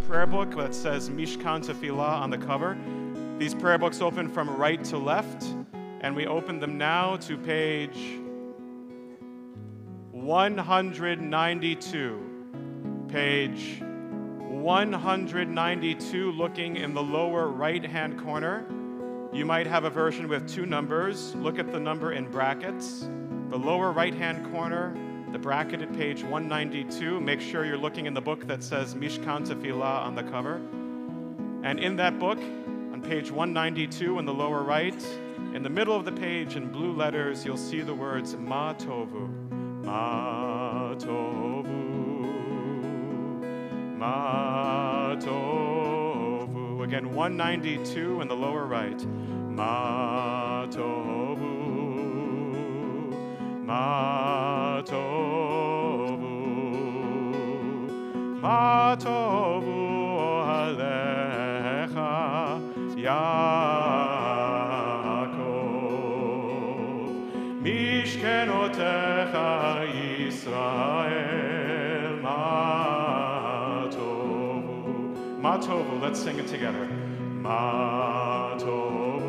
prayer book that says Mishkan Tefillah on the cover. These prayer books open from right to left, and we open them now to page 192. Page 192, looking in the lower right-hand corner. You might have a version with two numbers. Look at the number in brackets. The lower right-hand corner, the bracketed page 192. Make sure you're looking in the book that says Mishkan Tefillah on the cover. And in that book, on page 192 in the lower right, in the middle of the page in blue letters, you'll see the words Ma Tovu. Ma Tovu. Ma Tovu. Again, 192 in the lower right. Ma Tovu. Ma Tovu. Ma Tovu Alecha Yaakov. Mishkenotecha Yisrael. Ma Tovu, let's sing it together. Ma Tovu,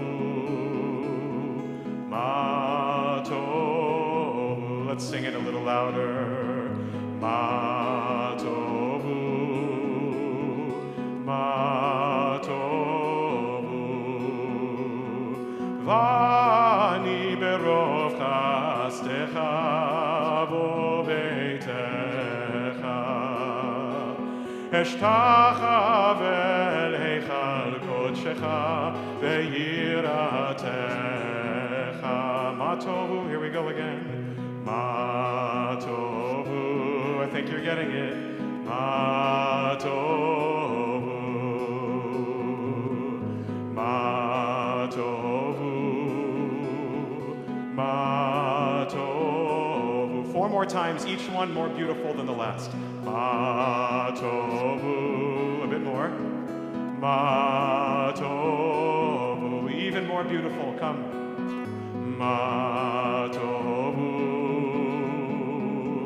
Ma Tovu. Let's sing it a little louder. Ma Tovu, Ma Tovu. Vani berov chastecha v'beitecha. Eshtacha vel heichal kodshecha ve'yiratecha. Ma Tovu, here we go again. Ma Tovu, I think you're getting it. Ma Tovu, Ma Tovu, Ma Tovu. Four more times, each one more beautiful than the last. Ma Tovu, a bit more. Ma Tovu, even more beautiful, come. Ma Tovu,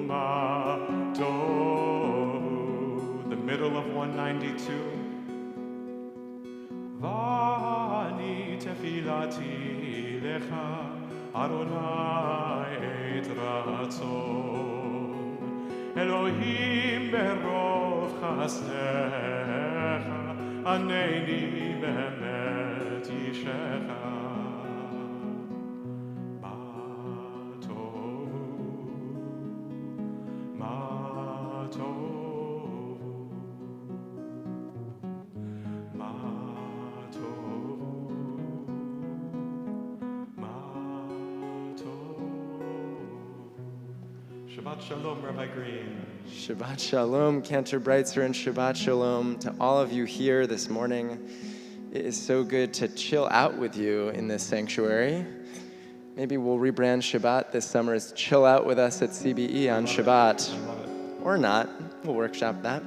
Ma Tovu. The middle of 192. Vani tefilati lecha Adonai et ratzon Elohim berov chastecha Aneni be'emet yishecha. Ma Tovu, Ma Tovu, Ma Tovu, Ma Tovu. Shabbat Shalom, Rabbi Green. Shabbat Shalom, Cantor Breitzer, and Shabbat Shalom to all of you here this morning. It is so good to chill out with you in this sanctuary. Maybe we'll rebrand Shabbat this summer as Chill Out with us at CBE on Shabbat. Or not. We'll workshop that.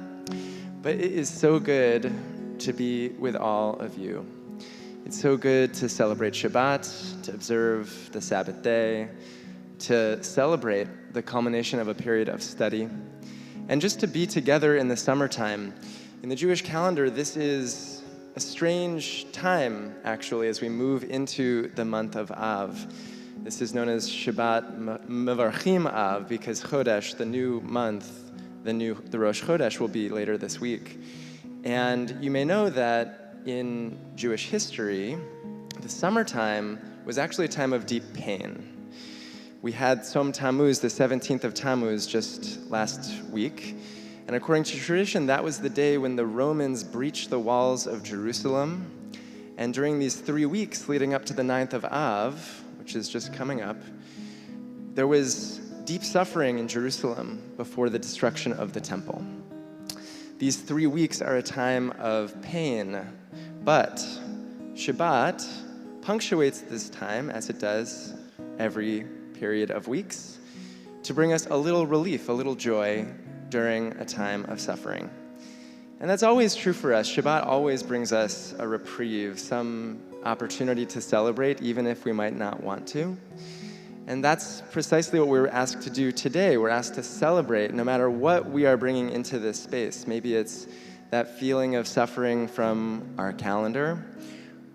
But it is so good to be with all of you. It's so good to celebrate Shabbat, to observe the Sabbath day, to celebrate the culmination of a period of study, and just to be together in the summertime. In the Jewish calendar, this is a strange time, actually, as we move into the month of Av. This is known as Shabbat Mevarchim Av, because Chodesh, the new month, the Rosh Chodesh, will be later this week. And you may know that in Jewish history, the summertime was actually a time of deep pain. We had Tzom Tammuz, the 17th of Tammuz, just last week. And according to tradition, that was the day when the Romans breached the walls of Jerusalem. And during these 3 weeks leading up to the 9th of Av, which is just coming up, there was deep suffering in Jerusalem before the destruction of the temple. These 3 weeks are a time of pain, but Shabbat punctuates this time, as it does every period of weeks, to bring us a little relief, a little joy during a time of suffering. And that's always true for us. Shabbat always brings us a reprieve, some opportunity to celebrate, even if we might not want to. And that's precisely what we're asked to do today. We're asked to celebrate no matter what we are bringing into this space. Maybe it's that feeling of suffering from our calendar,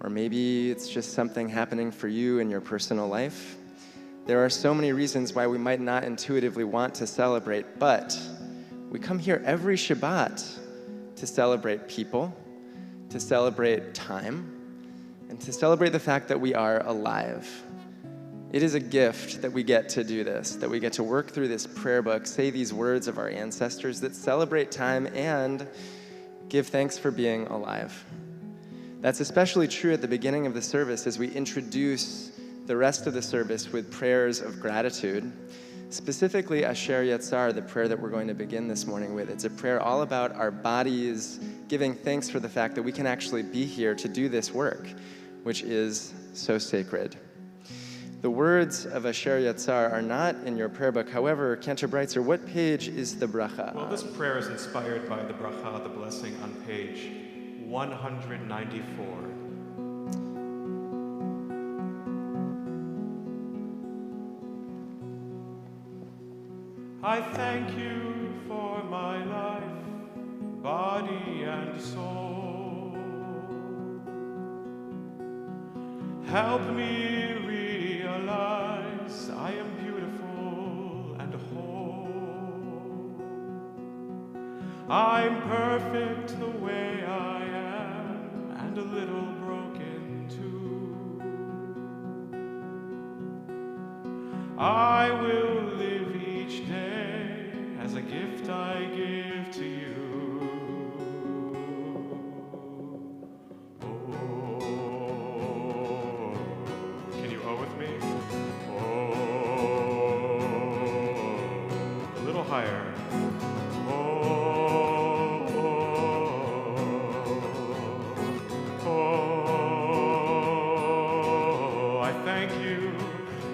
or maybe it's just something happening for you in your personal life. There are so many reasons why we might not intuitively want to celebrate, but we come here every Shabbat to celebrate people, to celebrate time, and to celebrate the fact that we are alive. It is a gift that we get to do this, that we get to work through this prayer book, say these words of our ancestors that celebrate time and give thanks for being alive. That's especially true at the beginning of the service as we introduce the rest of the service with prayers of gratitude. Specifically, Asher Yatzar, the prayer that we're going to begin this morning with. It's a prayer all about our bodies giving thanks for the fact that we can actually be here to do this work, which is so sacred. The words of Asher Yatzar are not in your prayer book. However, Cantor Breitzer, what page is the bracha Well, on? this prayer is inspired by the bracha, the blessing, on page 194. I thank you for my life, body and soul. Help me realize I am beautiful and whole. I'm perfect the way I am, and a little broken too. I will live each day as a gift I give to you. Can you with me? A little higher.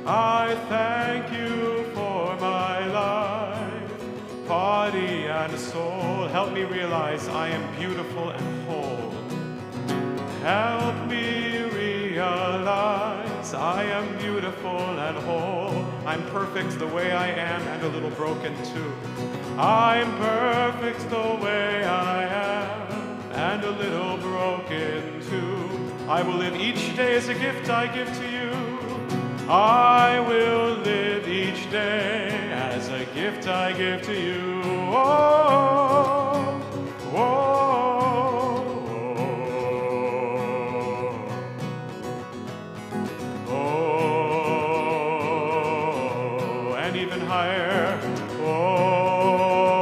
I thank you for my life, body and soul. Help me realize I am beautiful and whole. Help me realize I am beautiful and whole. I'm perfect the way I am and a little broken too. I'm perfect the way I am and a little broken too. I will live each day as a gift I give to you. I will live each day as a gift I give to you. Oh, oh, oh, oh, and even higher. Oh,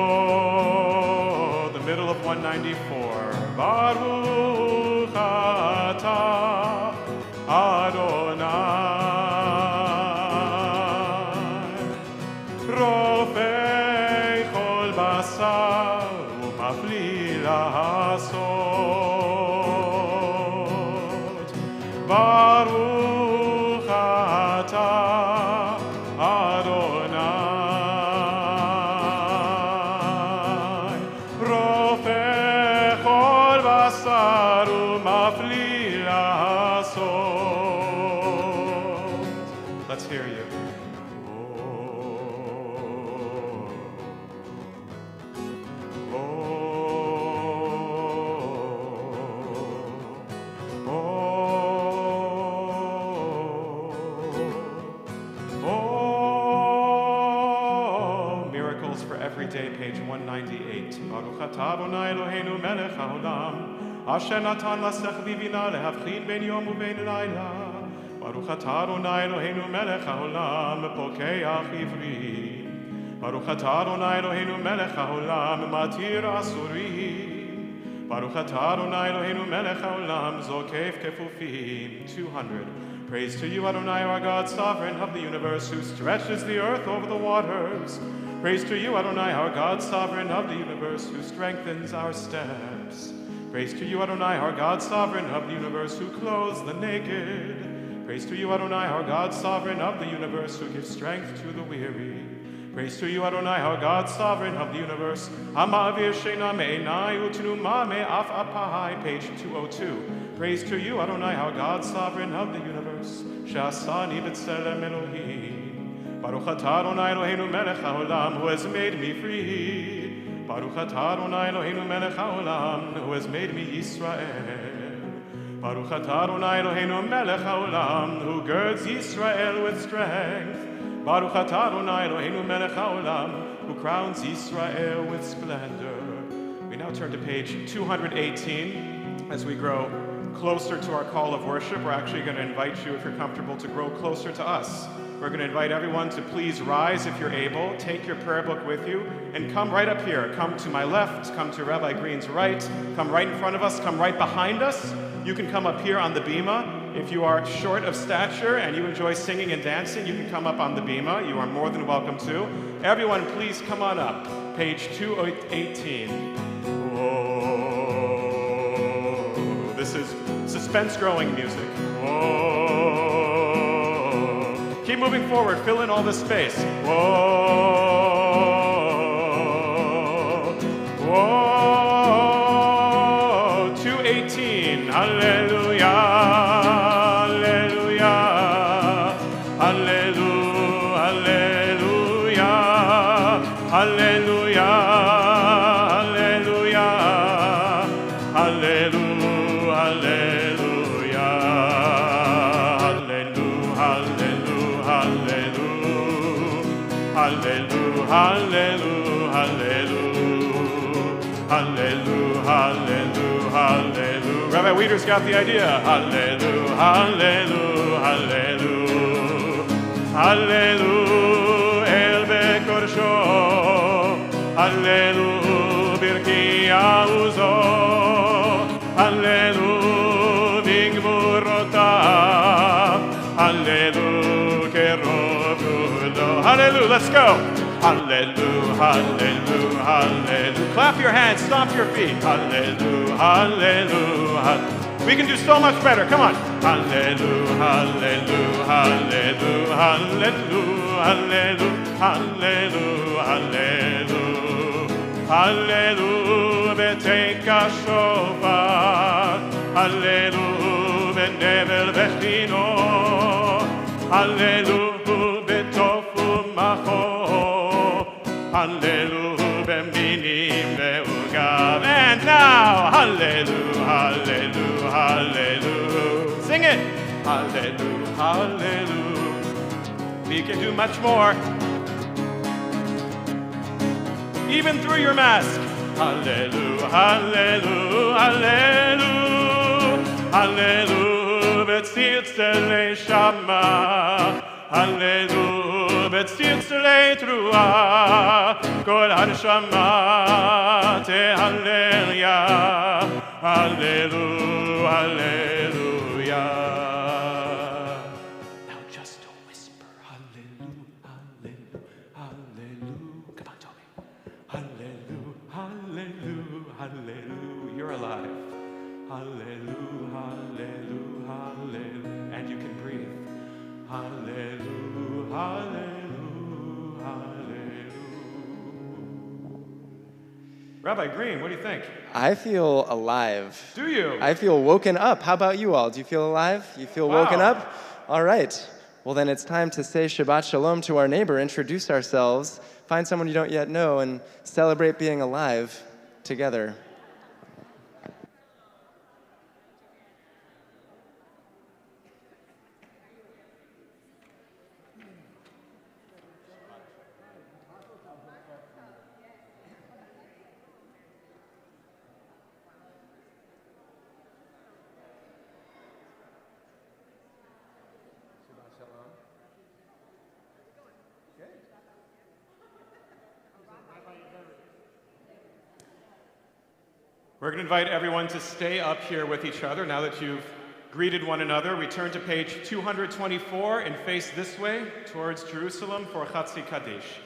oh, the middle of 194. Baruch Adonai, Rofei Chol Basar Umafli Lahasot, Baruch Ata Adonai, Rofei Chol Basar Umafli Lahasot. Let's hear you. Oh, oh, oh, oh. Miracles for every day, page 198. Baruch atah Adonai Eloheinu melech haolam, asher natan lasech bivina lehavchin ben yom uben layla. Baruch atah Adonai Eloheinu melech haolam, pokeach ivri. Baruch atah Adonai Eloheinu melech haolam, matir asurim. Baruch atah Adonai Eloheinu melech haolam, zokef kefufim. 200. Praise to you, Adonai, our God, sovereign of the universe, who stretches the earth over the waters. Praise to you, Adonai, our God, sovereign of the universe, who strengthens our steps. Praise to you, Adonai, our God, sovereign of the universe, who clothes the naked. Praise to you, Adonai, our God, sovereign of the universe, who gives strength to the weary. Praise to you, Adonai, our God, sovereign of the universe. Hama'avir sheina me'enai u'tenuma me'af apai, page 202. Praise to you, Adonai, our God, sovereign of the universe. She'asani b'tselem Elohim. Baruch atah Adonai Eloheinu melech haolam, who has made me free. Baruch atah Adonai Eloheinu melech haolam, who has made me Yisrael. Baruch atah Adonai Eloheinu melech haolam, who girds Yisrael with strength. Baruch atah Adonai Eloheinu melech haolam, who crowns Yisrael with splendor. We now turn to page 218 as we grow closer to our call of worship. We're actually going to invite you, if you're comfortable, to grow closer to us. We're going to invite everyone to please rise if you're able, take your prayer book with you, and come right up here. Come to my left, come to Rabbi Green's right, come right in front of us, come right behind us. You can come up here on the bima. If you are short of stature and you enjoy singing and dancing, you can come up on the bima. You are more than welcome to. Everyone, please come on up. Page 218. Whoa. This is suspense-growing music. Whoa. Keep moving forward. Fill in all this space. Whoa. Whoa. 218. Hallelujah. Hallelujah, hallelujah, hallelujah, hallelujah. Rabbi Weider's got the idea. Hallelujah, hallelujah, hallelujah, hallelujah, El Bekorsho, hallelujah, Birki Auzo, hallelujah, Bigmurota, hallelujah, Kerobudo, hallelujah, let's go. Hallelujah, hallelujah, hallelujah. Clap your hands, stomp your feet. Hallelujah, hallelujah. We can do so much better. Come on. Hallelujah, hallelujah, hallelujah, hallelujah, hallelujah, hallelujah, hallelujah. Beteka shofar. Hallelujah, benevel vechino. Hallelujah, betofu macho. Hallelujah, b'minim ve'ugav. And now, hallelujah, hallelujah, hallelujah. Sing it. Hallelujah, hallelujah. We can do much more. Even through your mask. Hallelujah, hallelujah, hallelujah. Hallelujah, b'tziltzele shama. Hallelujah. בצלצלי תרועה, כל הנשמה תהלליה, הללויה, הללויה. Now just a whisper, hallelujah, hallelujah, hallelujah. Come on, Toby. Hallelujah, hallelujah, hallelujah. You're alive. Hallelujah, hallelujah, hallelujah. And you can breathe. Hallelujah, hallelujah. Rabbi Green, what do you think? I feel alive. Do you? I feel woken up. How about you all? Do you feel alive? You feel woken up? All right. Well, then it's time to say Shabbat Shalom to our neighbor, introduce ourselves, find someone you don't yet know, and celebrate being alive together. We're going to invite everyone to stay up here with each other now that you've greeted one another. We turn to page 224 and face this way towards Jerusalem for Chatzi Kaddish.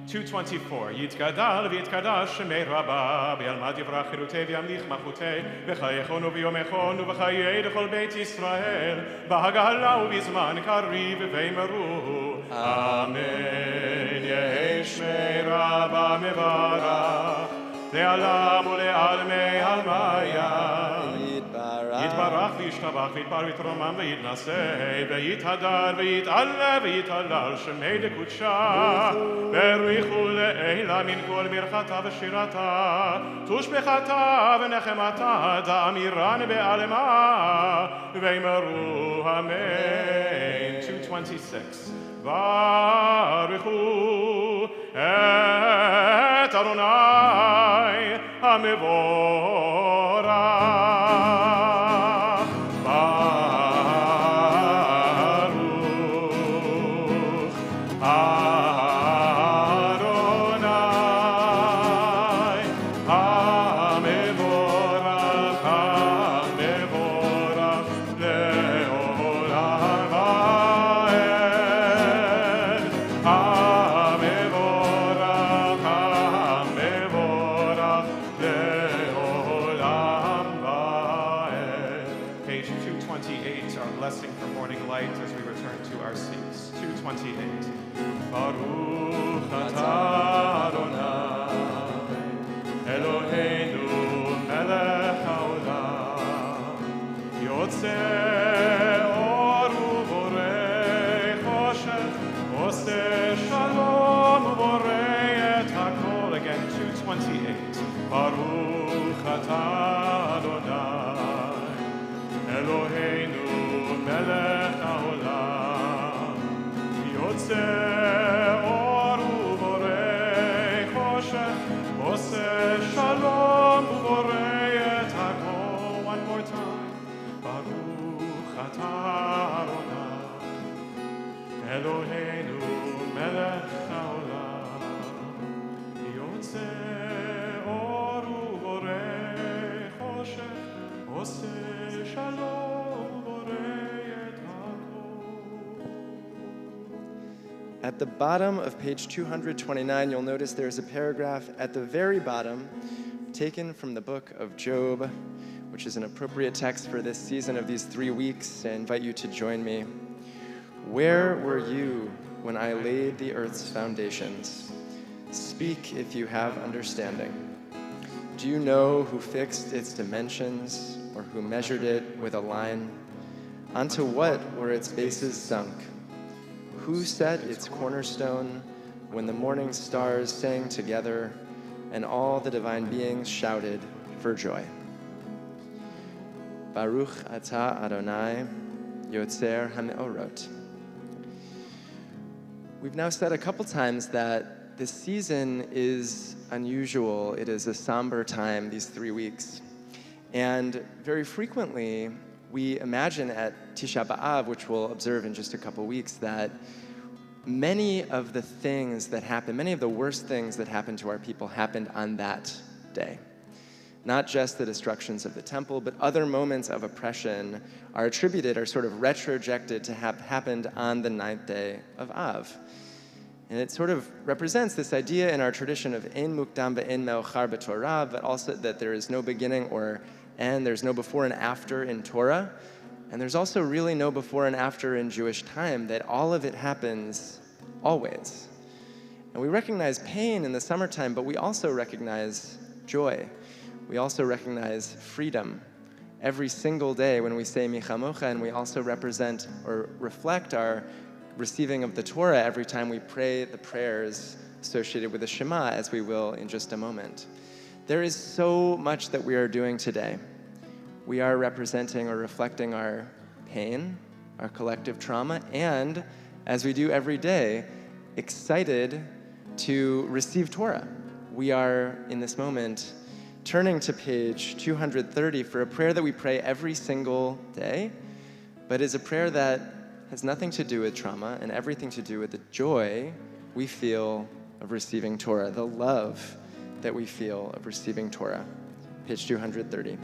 224. Yitgadal v'yitkadash shemei rabba b'yalmad yivrach chirutei v'yamlich machutei v'chayechonu v'yomechonu v'chayei d'chol beit Yisrael b'hagala u'bizman kariv v'yimeru Amen. Yehi shmei rabba mevarach לעולם ולעלמי הלמיה יתברך וישתבח וישתבח ויתפאר ויתרומם ויתנשא ויתהדר ויתעלה ויתהלל שמי דקודשה בריחו לעילה מן כל ברכתה ושירתה תושבחתה ונחמתה דאמירן בעלמה ואמרו אמן. 226 ברכו את אדוני המבורך At the bottom of page 229, you'll notice there's a paragraph at the very bottom taken from the book of Job, which is an appropriate text for this season of these 3 weeks. I invite you to join me. Where were you when I laid the earth's foundations? Speak if you have understanding. Do you know who fixed its dimensions or who measured it with a line? Onto what were its bases sunk? Who set its cornerstone when the morning stars sang together and all the divine beings shouted for joy? Baruch atah Adonai, Yotzer HaMeorot. We've now said a couple times that this season is unusual. It is a somber time, these 3 weeks. And very frequently, we imagine at Tisha B'Av, which we'll observe in just a couple weeks, that many of the things that happen, many of the worst things that happened to our people happened on that day. Not just the destructions of the temple, but other moments of oppression are attributed, are sort of retrojected to have happened on the 9th day of Av. And it sort of represents this idea in our tradition of ein mukdam ve'ein me'ochar b'Torah, but also that there is no beginning or end, there's no before and after in Torah, and there's also really no before and after in Jewish time, that all of it happens always. And we recognize pain in the summertime, but we also recognize joy. We also recognize freedom every single day when we say Michamocha, and we also represent or reflect our receiving of the Torah every time we pray the prayers associated with the Shema, as we will in just a moment. There is so much that we are doing today. We are representing or reflecting our pain, our collective trauma, and, as we do every day, excited to receive Torah. We are, in this moment, turning to page 230 for a prayer that we pray every single day, but is a prayer that has nothing to do with trauma and everything to do with the joy we feel of receiving Torah, the love that we feel of receiving Torah. Page 230.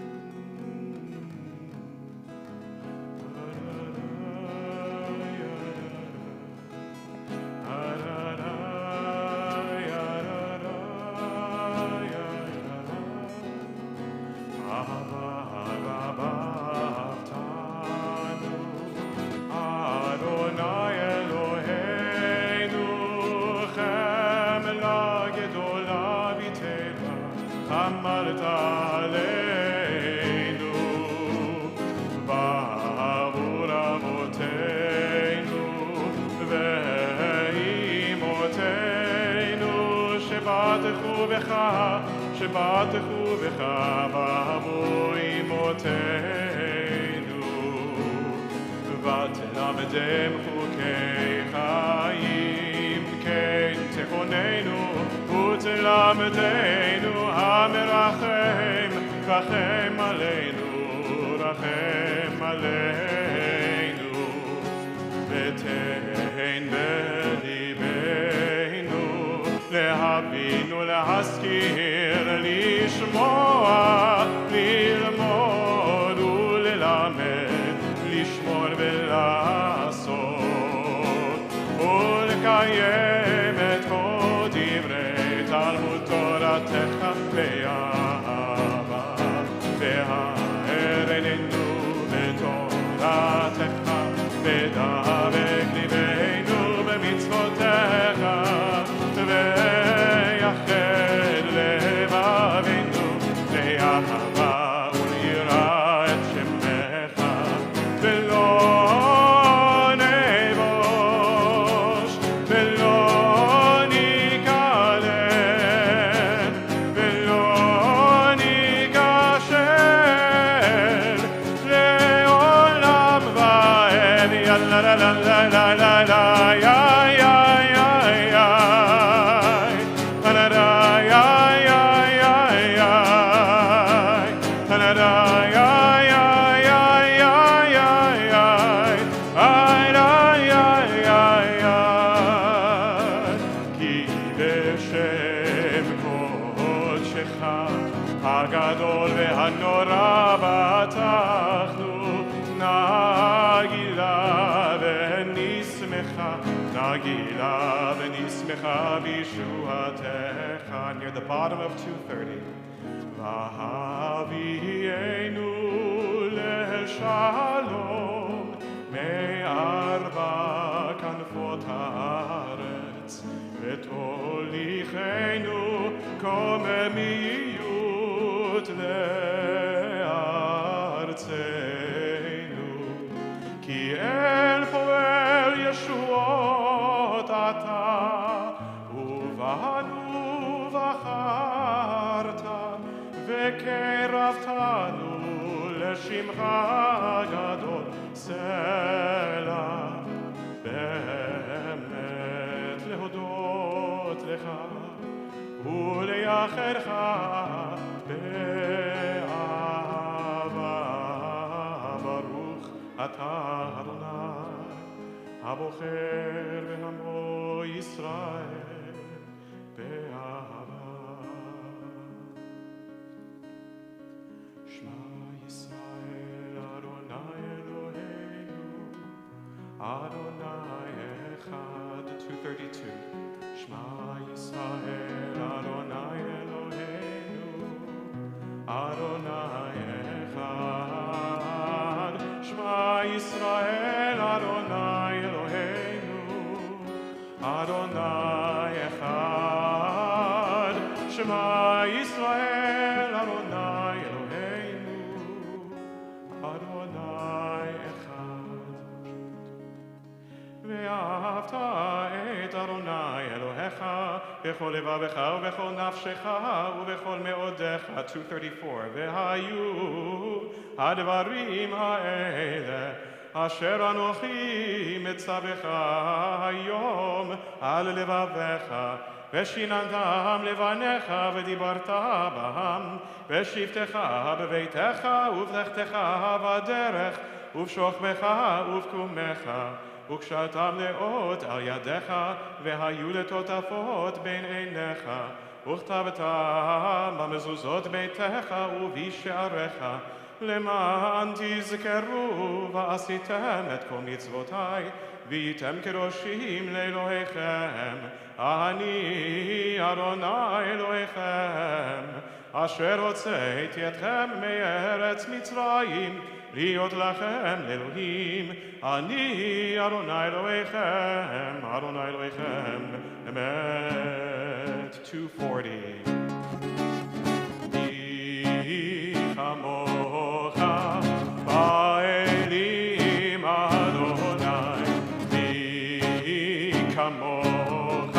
Amalt Aleinu, שבטחו בך, שבטחו בך באבו אמותינו, ותלמדם חוקי חיים, כן תכוננו ותלמדנו המרחם, רחם עלינו, רחם עלינו, ותן בליבנו להבין ולהזכיר, לשמוע, ללמוד וללמד, לשמור ולעשות, ולקיים את כל דברי תלמוד תורתך באהבה, והאר עינינו בתורתך, ודבק ליבנו במצוותיך, ויחד לבבינו לאהבה וליראה את שמך, ולא נבוש ולא ניכלם ולא ניכשל לעולם ועד. יאללה לה לה לה לה לה לה יא יא הגדול והנורא בטחנו, נגילה ונשמחה, נגילה ונשמחה בישועתך. Near the bottom of 230. והביאנו לשלום מארבע כנפות הארץ, ותוליכנו קוממיות לארצנו, כי אל פועל ישועות אתה, ובנו בחרת, וקרבתנו לשמך הגדול, סלע באמת להודות לך ולייחדך באהבה. ברוך אתה אדוני הבוחר בעמו ישראל באהבה. שמע ישראל אדוני אלוהינו, אדוני אחד. 232. שמע ישראל אדוני אלוהינו, אדוני אחד. שמע ישראל אדוני אלוהינו, אדוני אחד. שמע ישראל אדוני אלוהינו, אדוני אחד. ואהבת את אדוני אלוהיך בכל לבבך ובכל נפשך ובכל מאודיך. 234. והיו הדברים האלה אשר אנוכי מצווך היום על לבביך, ושיננתם לבניך ודיברת בהם בשבתך בביתך ובלכתך בדרך ובשוכבך ובקומך, וקשרתם לאות על ידיך, והיו לטוטפות בין עיניך, וכתבתם במזוזות ביתך ובשעריך, למען תזכרו ועשיתם את כל מצוותי, והייתם קדושים לאלוהיכם. אני אדוני אלוהיכם, אשר הוצאתי אתכם מארץ מצרים, להיות לכם לאלוהים. אני אדוני אלוהיכם, אדוני אלוהיכם, אמת. 240. מי כמוך באלים אדוני, מי כמוך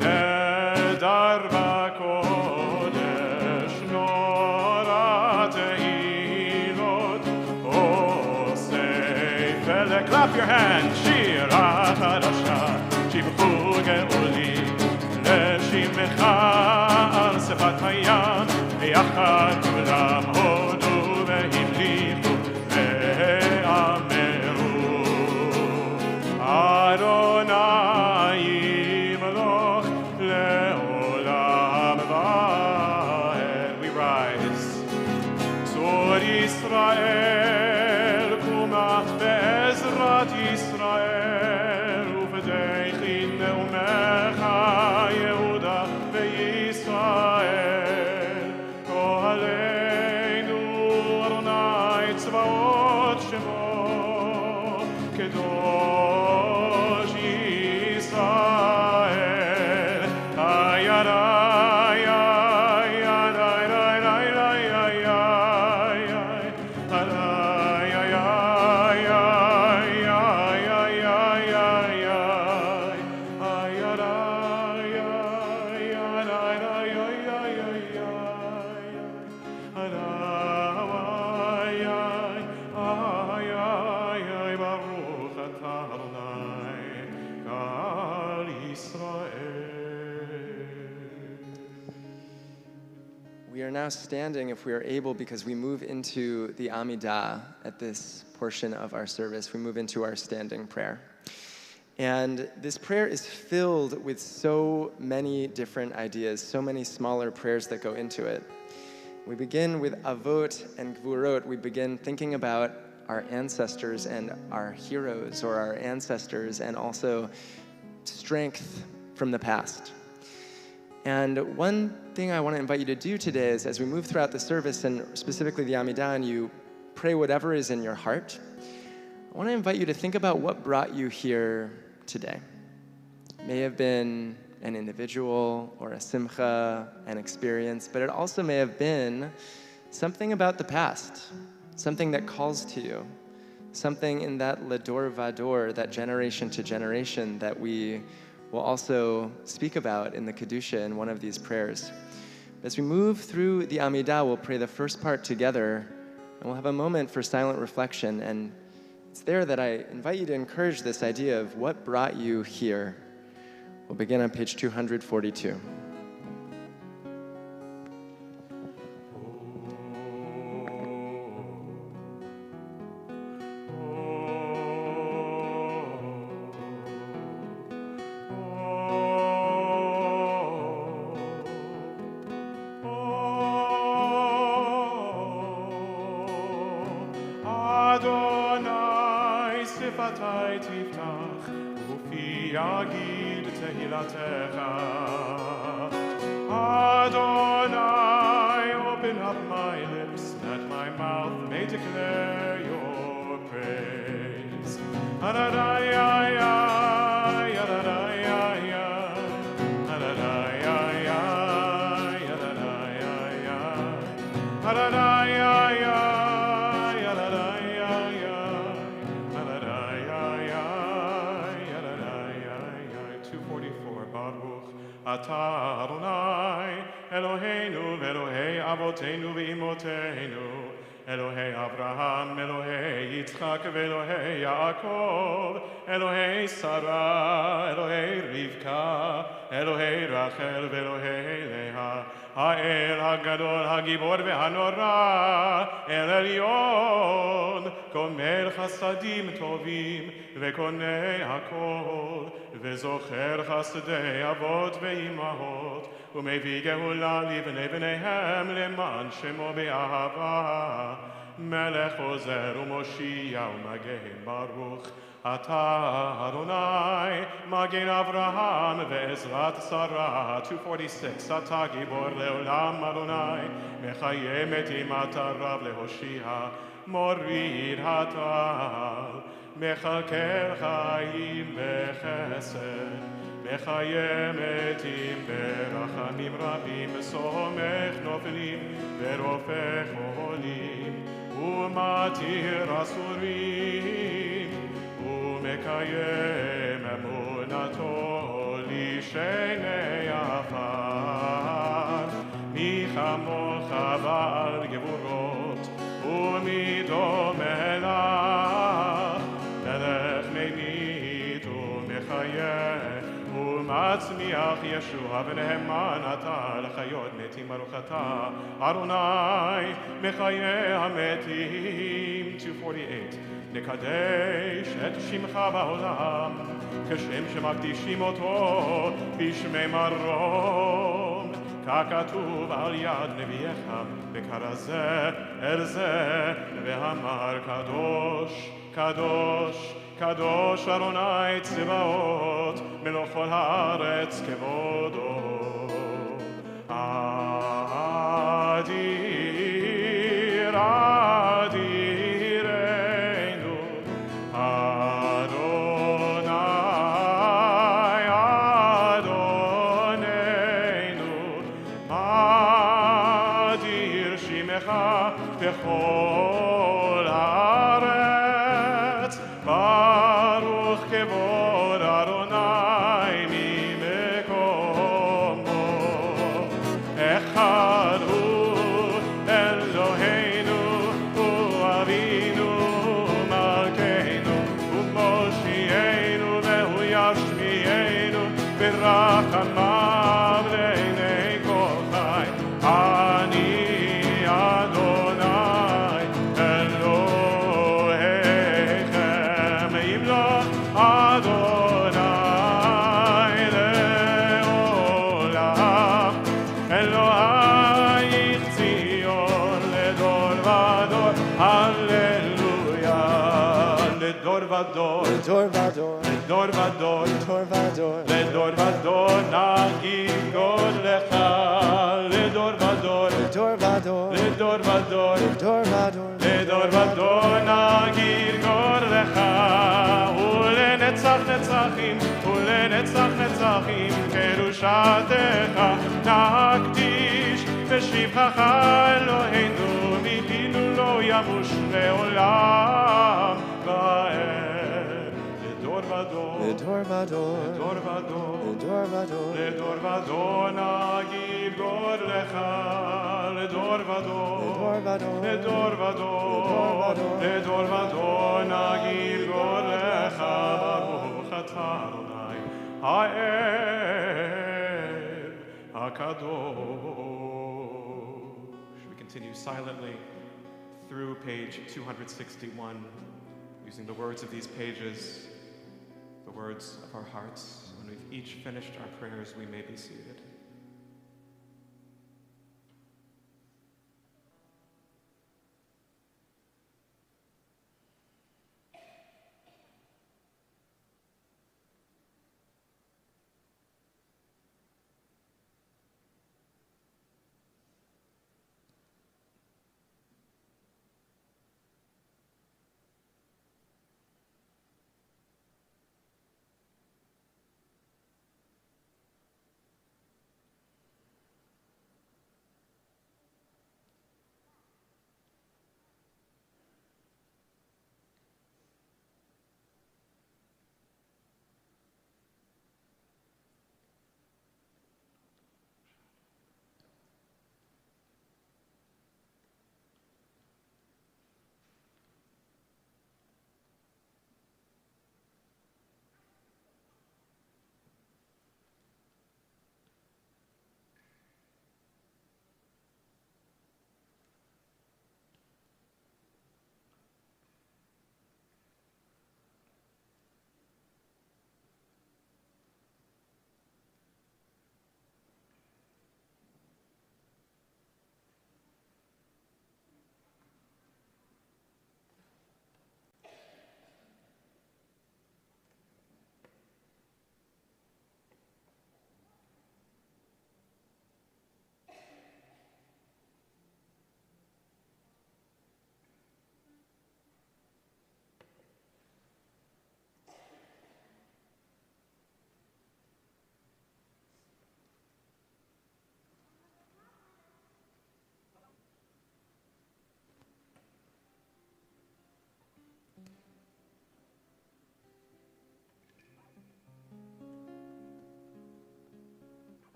נדר Clap your hands. Shira Chadasha, Shivchu Geuli, Leshimcha al Sefat Hayam, Yachad Kulam Hodu Ve'imlichu Ve'ameru. Adonai Yimloch Le'olam Va'ed. We rise. Tzur Yisrael Kumach Be'ezrat Yisrael Ufedechin Neumecha Yehuda Ve'Yisrael Kohaleinu Adonai Tzvaot Shemo Kedosh Yisrael Ayadai Ayadai We are now standing, if we are able, because we move into the Amidah at this portion of our service. We move into our standing prayer. And this prayer is filled with so many different ideas, so many smaller prayers that go into it. We begin with Avot and Gvurot. We begin thinking about our ancestors and our heroes, or our ancestors, and also strength from the past. And one thing I want to invite you to do today is, as we move throughout the service, and specifically the Amidah, and you pray whatever is in your heart, I want to invite you to think about what brought you here today. It may have been an individual or a simcha, an experience, but it also may have been something about the past, something that calls to you, something in that ledor vador, that generation to generation, that we will also speak about in the Kedusha in one of these prayers. As we move through the Amidah, we'll pray the first part together, and we'll have a moment for silent reflection. And it's there that I invite you to encourage this idea of what brought you here. We'll begin on page 242. Adonai, open up my lips, that my mouth may declare your praise. Adonai, Adonai, Adonai, Adonai, Adonai, Ata Adonai, Eloheinu, Elohei Avoteinu v'Imoteinu, Elohei Abraham, Elohei Yitzchak, Elohei Yaakov, Elohei Sarah, Elohei Rivka, Elohei Rachel, Elohei Leah, Ha'el HaGadol, HaGibor ve'Hanora, El Elyon, Gomel Chasadim Tovim, Ve'konei HaKol, Ve'zocher Chasadei Avot ve'Imahot, U'mevii Gehula libnei bneihem leman Shemo be'ahava, Melech Ozer u'Moshia u'Magen Baruch, Ata Adonai, Magen Avraham ve'Ezrat Sarah. 246. Ata Gibor le'olam Adonai, Mechayem et imata rav lehoshia, Morid hatal, Mechaker chayim bechesed, Mechayem et im berachamim rabim, Somech noflim verofech olim, U'matir asurim, U'mekayem emunato lishenei afar, Michamocha ba'al gevurot, U'midom elach, Melech להצמיח ישועה ונאמן אתה לחיות מתים ברוך אתה אדוני מחיי המתים 248 נקדש את שמך בעולם כשם שמקדישים אותו בשמי מרום ככתוב על יד נביאך וכרזה אל זה ואמר קדוש קדוש קדוש אדוני צבאות מלוא כל הארץ כבודו אדיר אדירנו אדוני אדוננו אדיר שמך בכל הארץ ברוך כבוד אדוני ממקומו אחד הוא אלוהינו הוא אבינו מלכנו הוא מושיענו והוא ישמיענו ברחמיו לעיני כל חי אני אדוני אלוהיכם ימלוך אדוני לעולם אלוהיך ציון לדור ודור הללויה לדור ודור לדור ודור, לדור ודור לדור ודור, לדור ודור נגיד גודלך לדור ודור לדור ודור, לדור ודור לדור ודור, לדור ודור נגיד גודלך ולנצח נצחים ולנצח נצחים קדושתך נקדיש בשבחך אלוהינו מפינו לא ימוש לעולם ועד לדור ודור לדור ודור, לדור ודור לדור ודור, לדור ודור נגיד גודלך לדור ודור לדור ודור, לדור ודור לדור ודור נגיד גודלך ברוך אתה אדוני האל הקדוש. We continue silently through page 261 using the words of these pages, the words of our hearts. When we've each finished our prayers, we may be seated.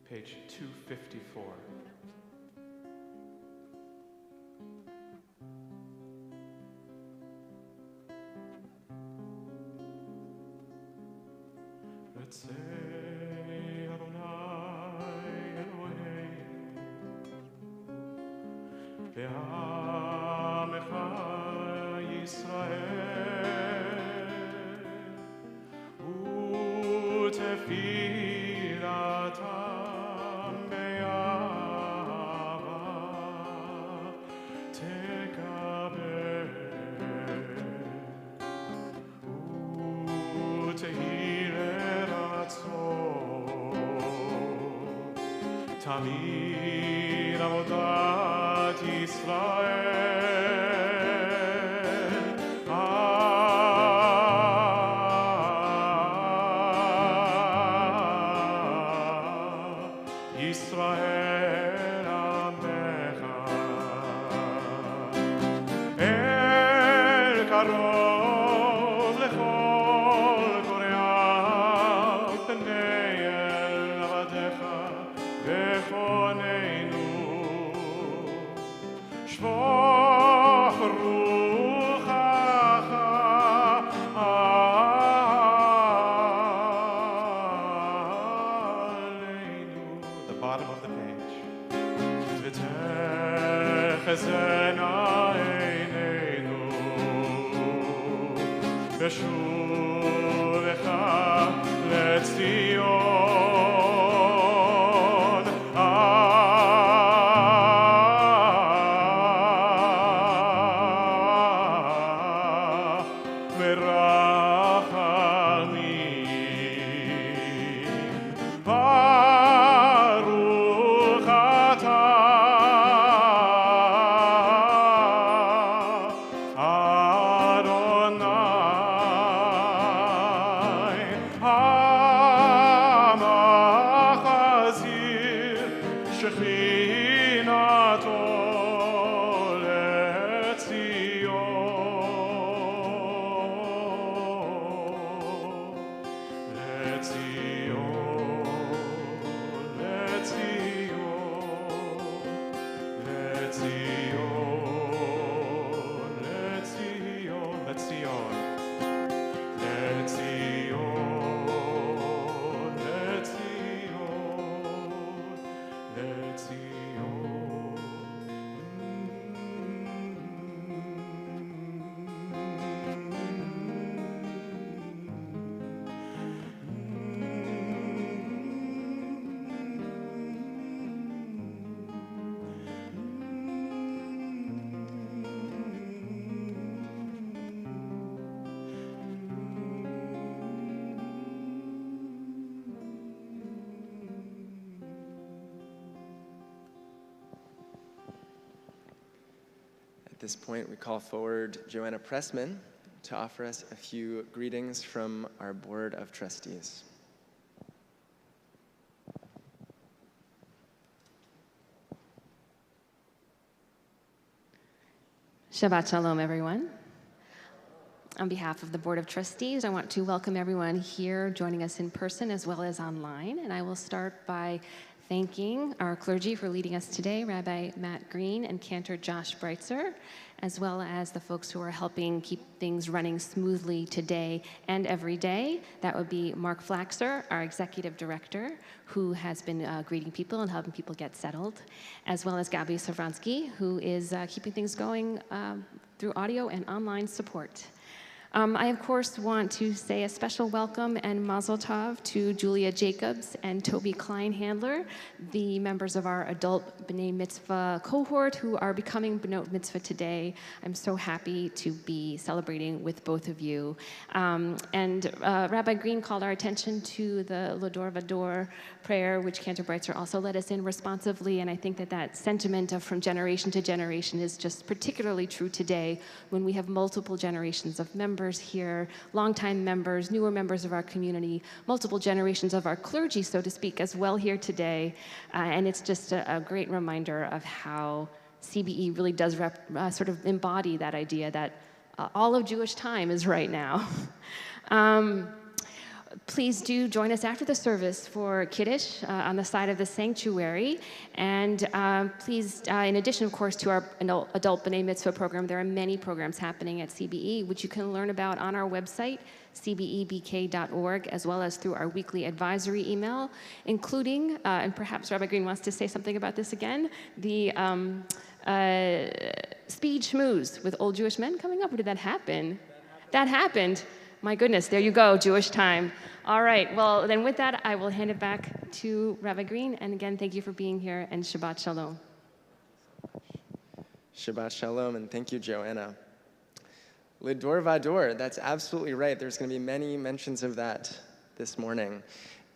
Page 254. בעמך ישראל, ותפילתם באהבה תקבל, ותהי לרצון תמיד עבודת ישראל. ישראל עמך אל קרוב לכל קוריו פני אל עבדיך בכוננו שפוך רוחך עלינו. The bottom of the page. ותחזינה עינינו בשובך לציון. ורחמים ברוך אתה אדוני המחזיר שכינתו At this point, we call forward Joanna Pressman to offer us a few greetings from our Board of Trustees. Shabbat Shalom, everyone. On behalf of the Board of Trustees, I want to welcome everyone here joining us in person as well as online. And I will start by thanking our clergy for leading us today, Rabbi Matt Green and Cantor Josh Breitzer, as well as the folks who are helping keep things running smoothly today and every day. That would be Mark Flaxer, our executive director, who has been greeting people and helping people get settled, as well as Gabi Savransky, who is keeping things going through audio and online support. I, of course, want to say a special welcome and mazel tov to Julia Jacobs and Toby Kleinhandler, the members of our adult B'nai Mitzvah cohort who are becoming B'not Mitzvah today. I'm so happy to be celebrating with both of you. Rabbi Green called our attention to the L'Dor Vador prayer, which Cantor Breitzer also led us in responsively, and I think that that sentiment of from generation to generation is just particularly true today when we have multiple generations of members here, longtime members, newer members of our community, multiple generations of our clergy, so to speak, as well here today. And it's just a great reminder of how CBE really does sort of embody that idea that all of Jewish time is right now. Please do join us after the service for Kiddush on the side of the sanctuary. And please, in addition, of course, to our adult B'nai Mitzvah program, there are many programs happening at CBE, which you can learn about on our website, cbebk.org, as well as through our weekly advisory email, including, and perhaps Rabbi Green wants to say something about this again, the speed schmooze with old Jewish men coming up, or did that happen? That happened. My goodness, there you go, Jewish time. All right, well, then with that, I will hand it back to Rabbi Green. And again, thank you for being here, and Shabbat Shalom. Shabbat Shalom, and thank you, Joanna. Lidor Vador, that's absolutely right. There's going to be many mentions of that this morning.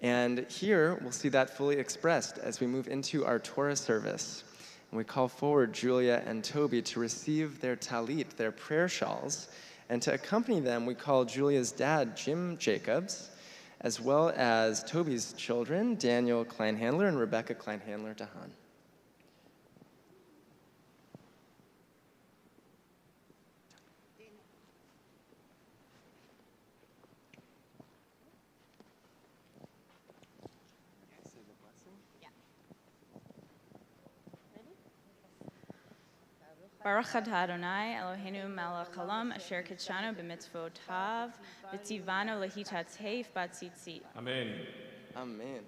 And here, we'll see that fully expressed as we move into our Torah service. And we call forward Julia and Toby to receive their talit, their prayer shawls. And to accompany them, we call Julia's dad, Jim Jacobs, as well as Toby's children, Daniel Kleinhandler and Rebecca Kleinhandler-Dahan. Baruch atah Adonai Eloheinu melech haolam asher kitshanu b'mitzvotav v'tzivanu lehitatzeif batzitzit. Amen. Amen.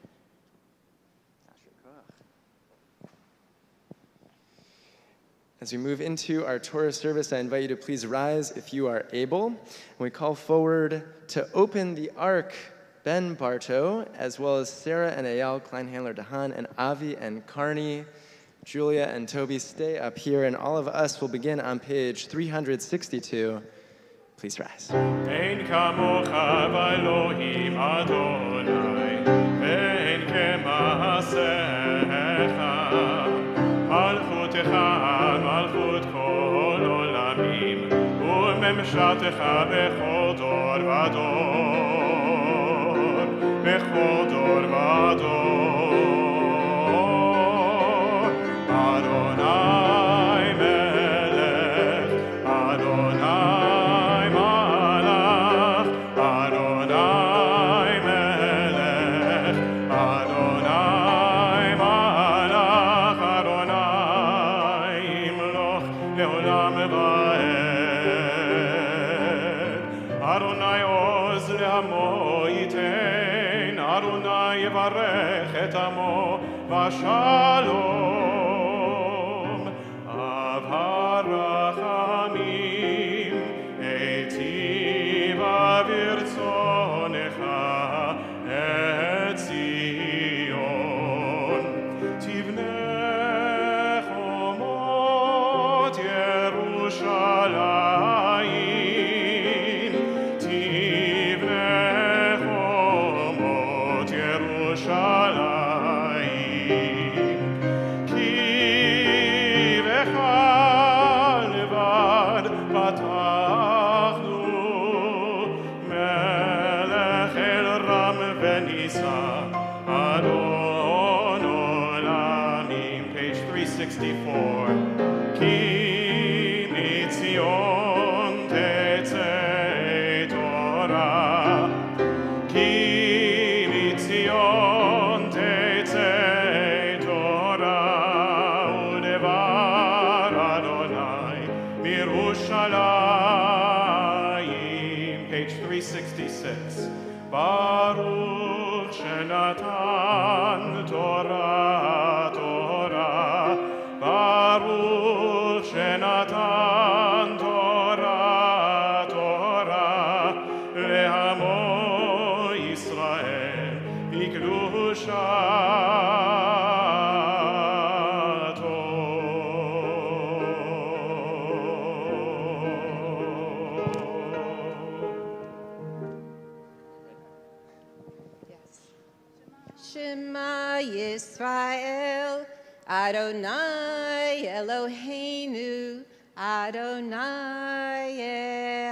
As we move into our Torah service, I invite you to please rise if you are able. And we call forward to open the ark Ben Bartow, as well as Sarah and Eyal Kleinhandler-Dahan, and Avi and Carney. Julia and Toby, stay up here, and all of us will begin on page 362. Please rise. Ein kamocha v'Elohim Adonai, ve'ein kema'asecha, malchutecha malchut kol olamim, u'memshatecha bechol dor v'dor, bechol dor v'dor. Adonai melech, Adonai malach, Adonai melech, Adonai malach, Adonai imloch leolam va'ed. Adonai oz le'amo yitein, Adonai yevarech et amo v'shalom. Rachamim, eitiva virtzonecha et Zion. Tivnei chomot Yerushalayim, tivnei chomot Yerushalayim. Ki v'cha Adon olamim, page 364. Ki mitzion tetzei Torah, ki mitzion tetzei Torah, udevar Adonai mirushalayim, page 366. Baruch Shenatan Torah, Torah, Baruch Shenatan Torah, Torah, Le'amo Yisrael, Ikdushato. Shema Yisrael, Adonai Eloheinu, Adonai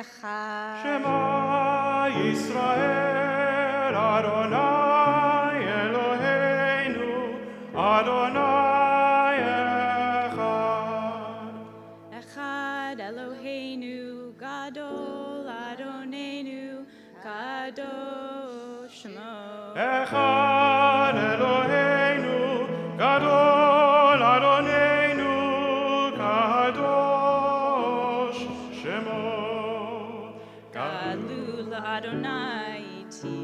Echad. Shema Yisrael, Adonai Eloheinu, Adonai Echad. Echad Eloheinu Gadol Adonenu Kadosh Shemo. Echad Eloheinu, Gadol Adonenu, Kadosh Shemo. Gadlu Adonai Iti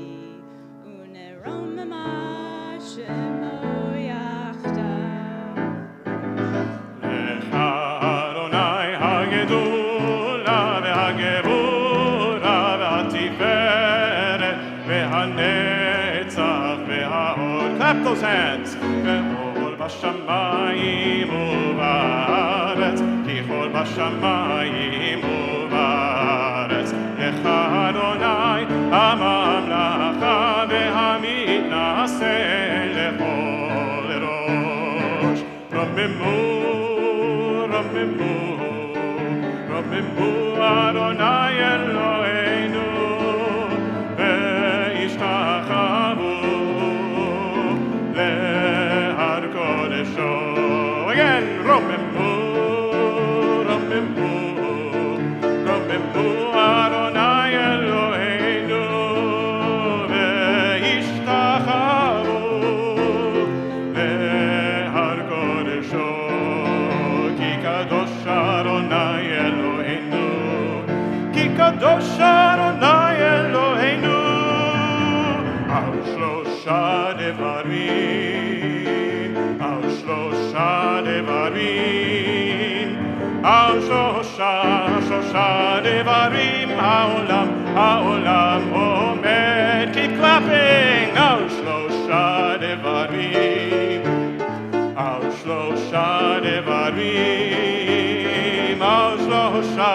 Unerom Shemo Yachdav. Echad those hands. V'chol b'shamayim u'va'aretz, ki chol b'shamayim u'va'aretz. Lecha Adonai ha'mamlacha v'hamitnaseh lechol rosh. Romemu, romemu, romemu Adonai Eloheinu ve'ishtachavu le'ad kodesho. Again, romemu, romemu, romemu Adonai Eloheinu ve'ishtachavu le'ad kodesho. Ki kadosh Adonai Eloheinu, ki kadosh Adonai Eloheinu. Al shlosha devarim, al shlosha devarim, al shlosha devarim. Ha'olam omed. Keep clapping. Al shlosha devarim, al shlosha devarim, al shlosha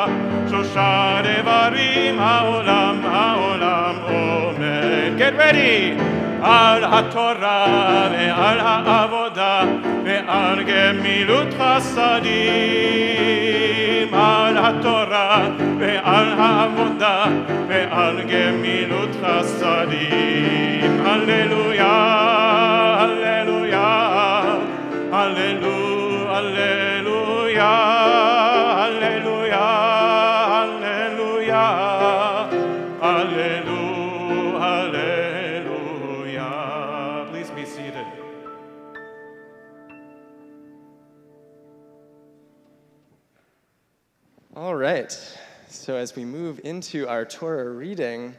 devarim. Ha'olam omed. Get ready. Al haTorah ve'al ha'avoda ve'al gemilut chasadim. Al haTorah ve'al ha'avoda ve'al gemilut chasadim. Hallelujah, hallelujah, hallelujah, hallelujah, hallelujah, hallelujah, hallelujah, hallelujah. Please be seated. All right, so as we move into our Torah reading,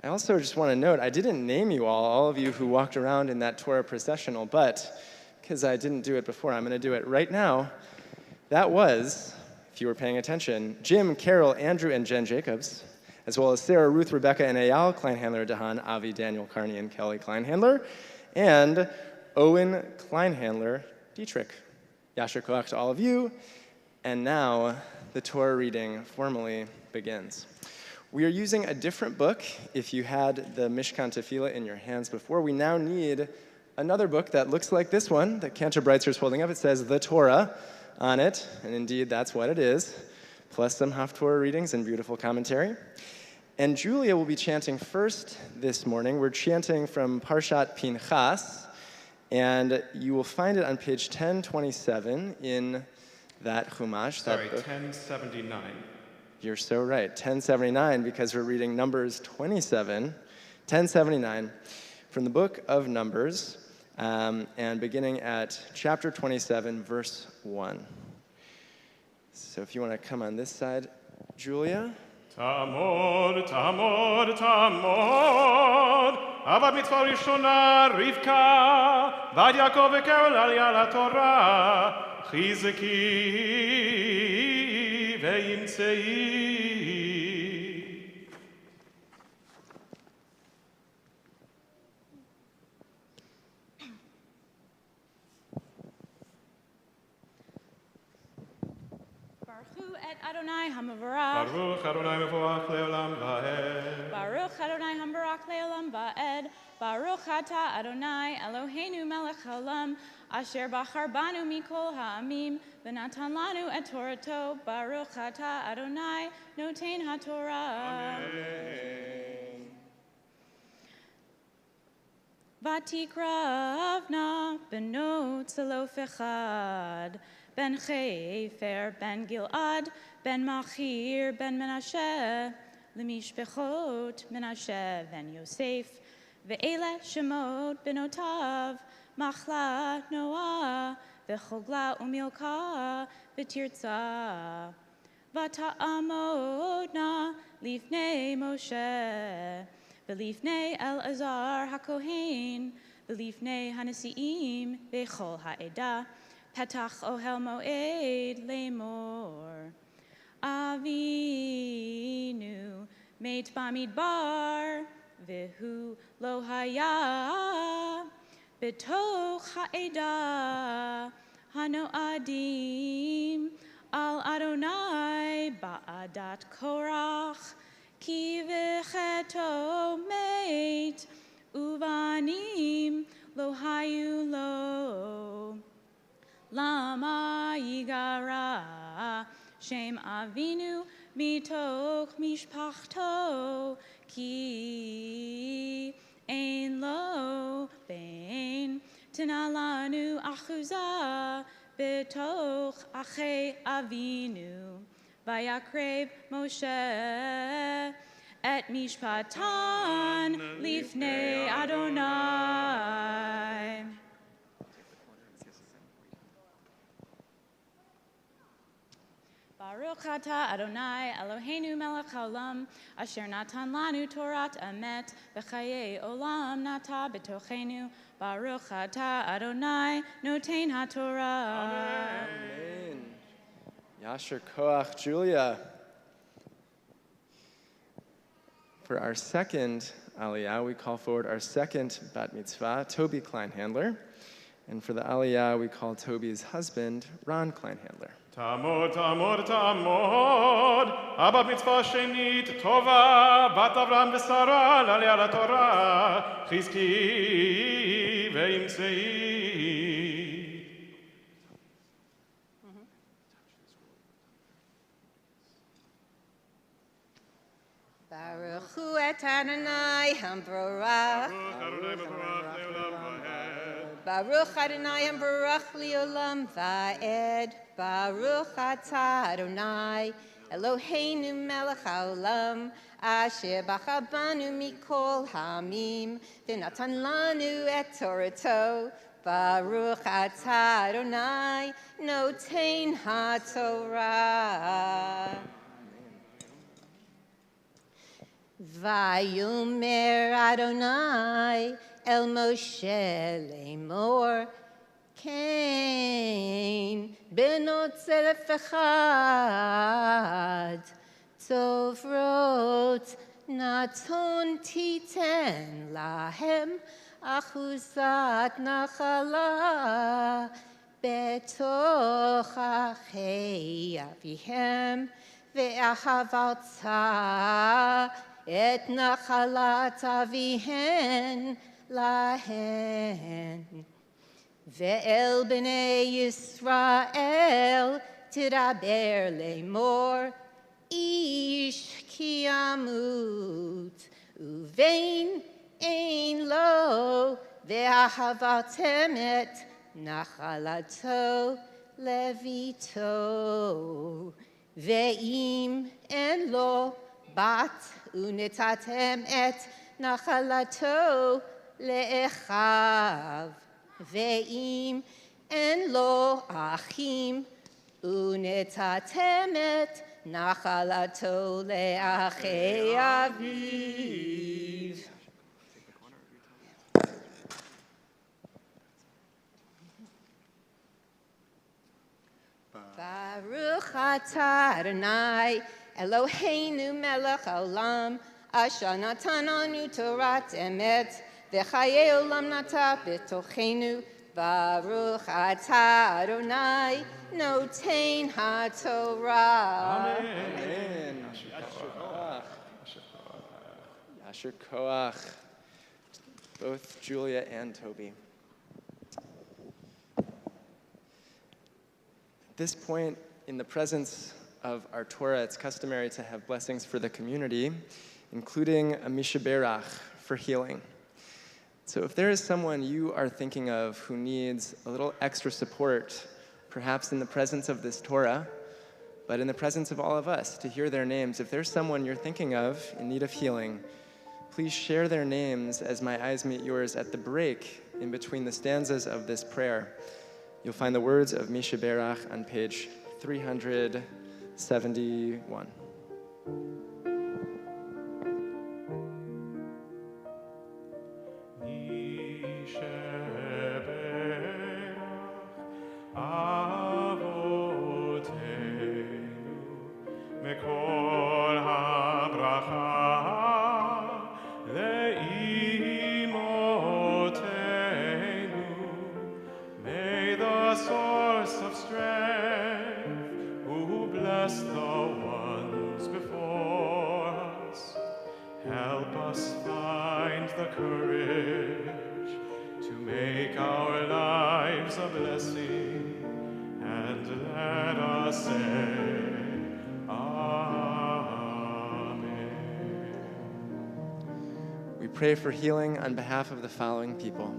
I also just want to note, I didn't name you all of you who walked around in that Torah processional, but because I didn't do it before, I'm going to do it right now. That was, if you were paying attention, Jim, Carol, Andrew, and Jen Jacobs, as well as Sarah, Ruth, Rebecca, and Eyal Kleinhandler, Dahan, Avi, Daniel, Carney, and Kelly Kleinhandler, and Owen Kleinhandler, Dietrich. Yasher Koach to all of you. And now, the Torah reading formally begins. We are using a different book. If you had the Mishkan Tefillah in your hands before, we now need another book that looks like this one that Cantor Breitzer is holding up. It says The Torah on it, and indeed that's what it is, plus some Haftarah readings and beautiful commentary. And Julia will be chanting first this morning. We're chanting from Parshat Pinchas, and you will find it on page 1027 in that Chumash. Sorry, 1079. You're so right, 1079, because we're reading Numbers 27, 1079, from the book of Numbers, and beginning at chapter 27, verse 1. So if you want to come on this side, Julia. Tamod, tamod, tamod, Avad mitzvah rishona Rivka, Vad Yaakov v'Kerol aliyah laTorah, Chizeki ve'imtzei. Adonai Hamavarach. Baruch Adonai Mevorach Leolam Va'ed. Baruch Adonai Hambarach Leolam Va'ed. Baruch Ata Adonai Eloheinu Melech Haolam Asher Bachar Banu Mikol Ha'amim V'natan Lanu Et Torato. Baruch Ata Adonai Notein HaTorah. Amen. Vatikra Avna Benot Selof Echad Ben Chefer Ben Gilad Ben Machir Ben Menashe Lemishpechot Menashe Ben Yosef Ve'ele Shemot Benotav Machla Noah Ve'chogla Umilka Ve'tirza Vata'amodna Lifnei Moshe Ve'lifnei Elazar HaKohen Ve'lifnei Hanasiim Ve'chol Ha'edah Petach Ohel Moed Lemor Avinu Meit Bamidbar Vehu Lo Haya betoch ha'eda hano'adim al Adonai ba'adat korach ki v'cheto meit uvanim lo hayu lo lama yigara shem avinu mitoch mishpachto ki ein lo bein tenalanu achuza betoch ache avinu vayakrev Moshe et mishpatan lifnei Adonai. Baruch atah Adonai Eloheinu melech haolam asher natan lanu Torat emet v'chayei olam nata betochenu. Baruch atah Adonai noten haTorah. Amen. Yasher Koach, Julia. For our second Aliyah, we call forward our second bat mitzvah, Toby Kleinhandler. And for the Aliyah, we call Toby's husband, Ron Kleinhandler. Tamod, tamod, tamod, abat mitzvah shenit tova, bat Avram v'Sara, l'aliyah l'Torah, chizki ve'imtzei. Baruch hu et Adonai hamborach. Baruch Adonai hamborach liolam va'ed. Baruch atah Adonai Eloheinu melech haolam asher b'chabanu mikol ha'amim v'natan lanu et Torato. Baruch atah Adonai noten haTorah. Vayomer Adonai el Moshe lemor Cain benot zelef echad tovrot naton titen lahem achuzat nachala betoch achei avihem ve'ahavalta et nachalat avihen lahen. Ve'el b'nei Yisrael tidaber lemor ish ki amut uvein ein lo ve'ahavatem et nachalato levito ve'im en lo bat unetatem et nachalato le'echav ve'im en lo achim unetatem et nachalato le'achei aviv. Baruch atah Adonai Eloheinu melech haolam asher natan anu Torat emet v'chayei olam nata b'tochenu. Baruch atah Adonai noten haTorah. Amen. Yasher Koach. Both Julia and Toby. At this point, in the presence of our Torah, it's customary to have blessings for the community, including a mishaberach for healing. So if there is someone you are thinking of who needs a little extra support, perhaps in the presence of this Torah, but in the presence of all of us, to hear their names, if there's someone you're thinking of in need of healing, please share their names as my eyes meet yours at the break in between the stanzas of this prayer. You'll find the words of mishaberach on page 371. Le'imotenu the source of strength, who bless the ones before us. Help us find the courage to make our lives a blessing, and let us say, Amen. We pray for healing on behalf of the following people.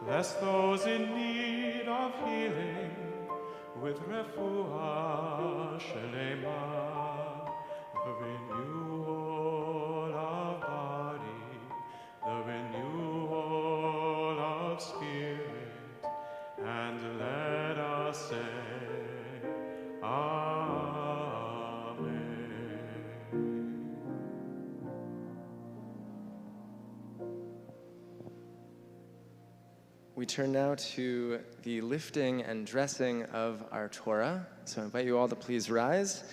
Bless those in need of healing with refuah shelema, the renewal of body, the renewal of spirit, and let us say, Amen. We turn now to the lifting and dressing of our Torah. So I invite you all to please rise.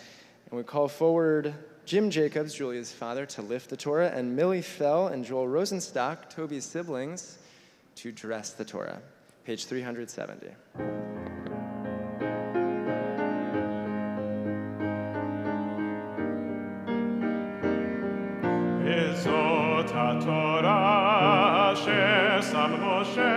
And we call forward Jim Jacobs, Julia's father, to lift the Torah, and Millie Fell and Joel Rosenstock, Toby's siblings, to dress the Torah. Page 370. Ezot HaTorah asher sam Moshe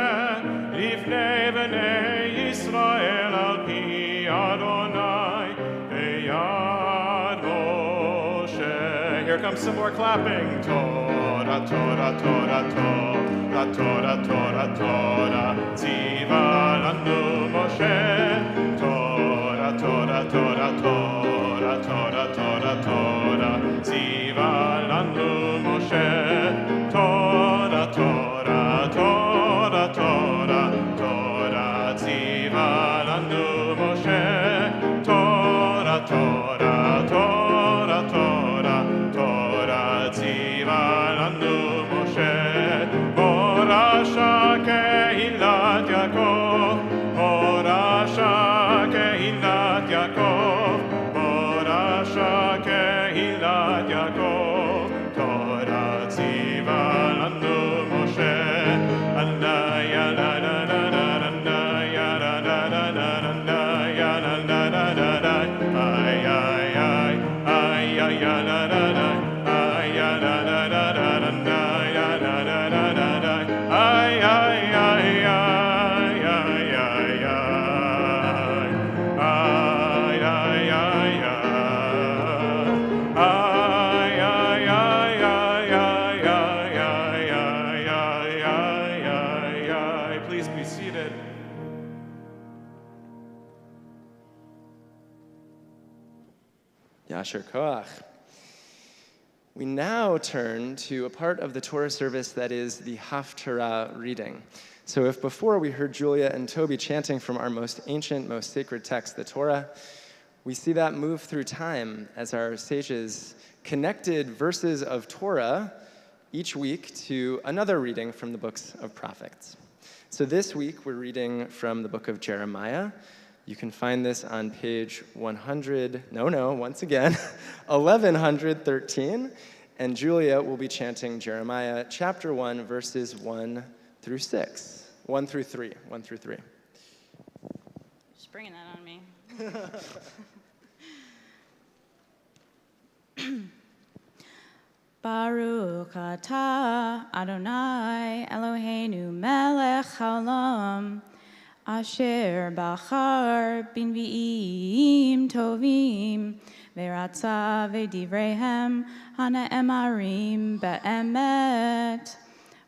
Lifnei bnei Yisrael al pi Adonai beyad Moshe. Here comes some more clapping. Torah, Torah, Torah, Torah, Torah, Torah, Torah, Tziva lanu Moshe. Torah, Torah, Torah, Torah, Torah, Torah, Torah, Tziva lanu Moshe. Torah, Torah, Torah, Torah, Torah, Tziva lanu Moshe. Torah, Torah, Torah, Torah, Torah, Tziva lanu Moshe. Morasha kehilat Yaakov, Morasha kehilat Yaakov, Morasha Yasher Koach. We now turn to a part of the Torah service that is the Haftarah Reading. So if before we heard Julia and Toby chanting from our most ancient, most sacred text, the Torah, we see that move through time as our sages connected verses of Torah each week to another reading from the books of prophets. So this week we're reading from the book of Jeremiah. You can find this on page 1113, and Julia will be chanting Jeremiah chapter 1, verses 1 through 3. Just bringing that on me. Baruch atah Adonai Eloheinu melech haolam asher bachar b'nvi'im tovim ve'ratza v'divreihem hana'emarim be'emet.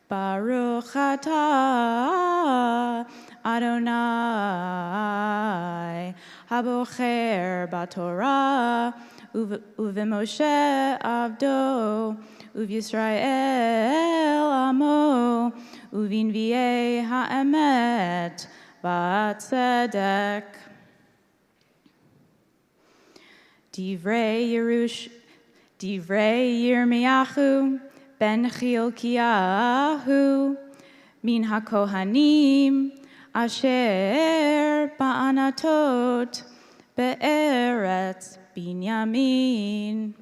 Baruch atah Adonai habocher b'Torah uveMoshe avdo uVYisrael amo uvinvi'ei ha'emet v'atzedek. Divrei Yirmiyahu ben Chilkiyahu min haKohanim asher ba'anatot be'eretz Binyamin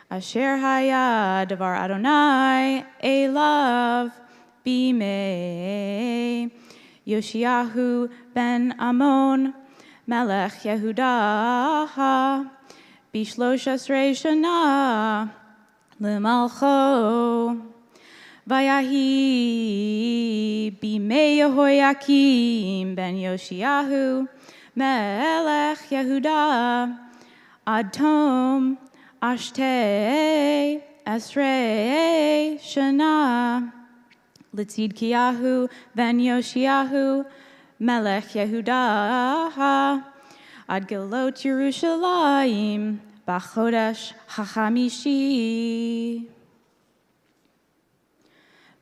asher haya davar Adonai elav bimei Yoshiyahu ben Amon melech Yehudah bishlosh esrei shana lemalcho vayahi bimei Yehoyakim ben Yoshiyahu melech Yehudah Adom ashtei esrei shana Litzidkiyahu ben Yoshiyahu melech Yehudah ad gelot Yerushalayim b'chodesh hachamishi.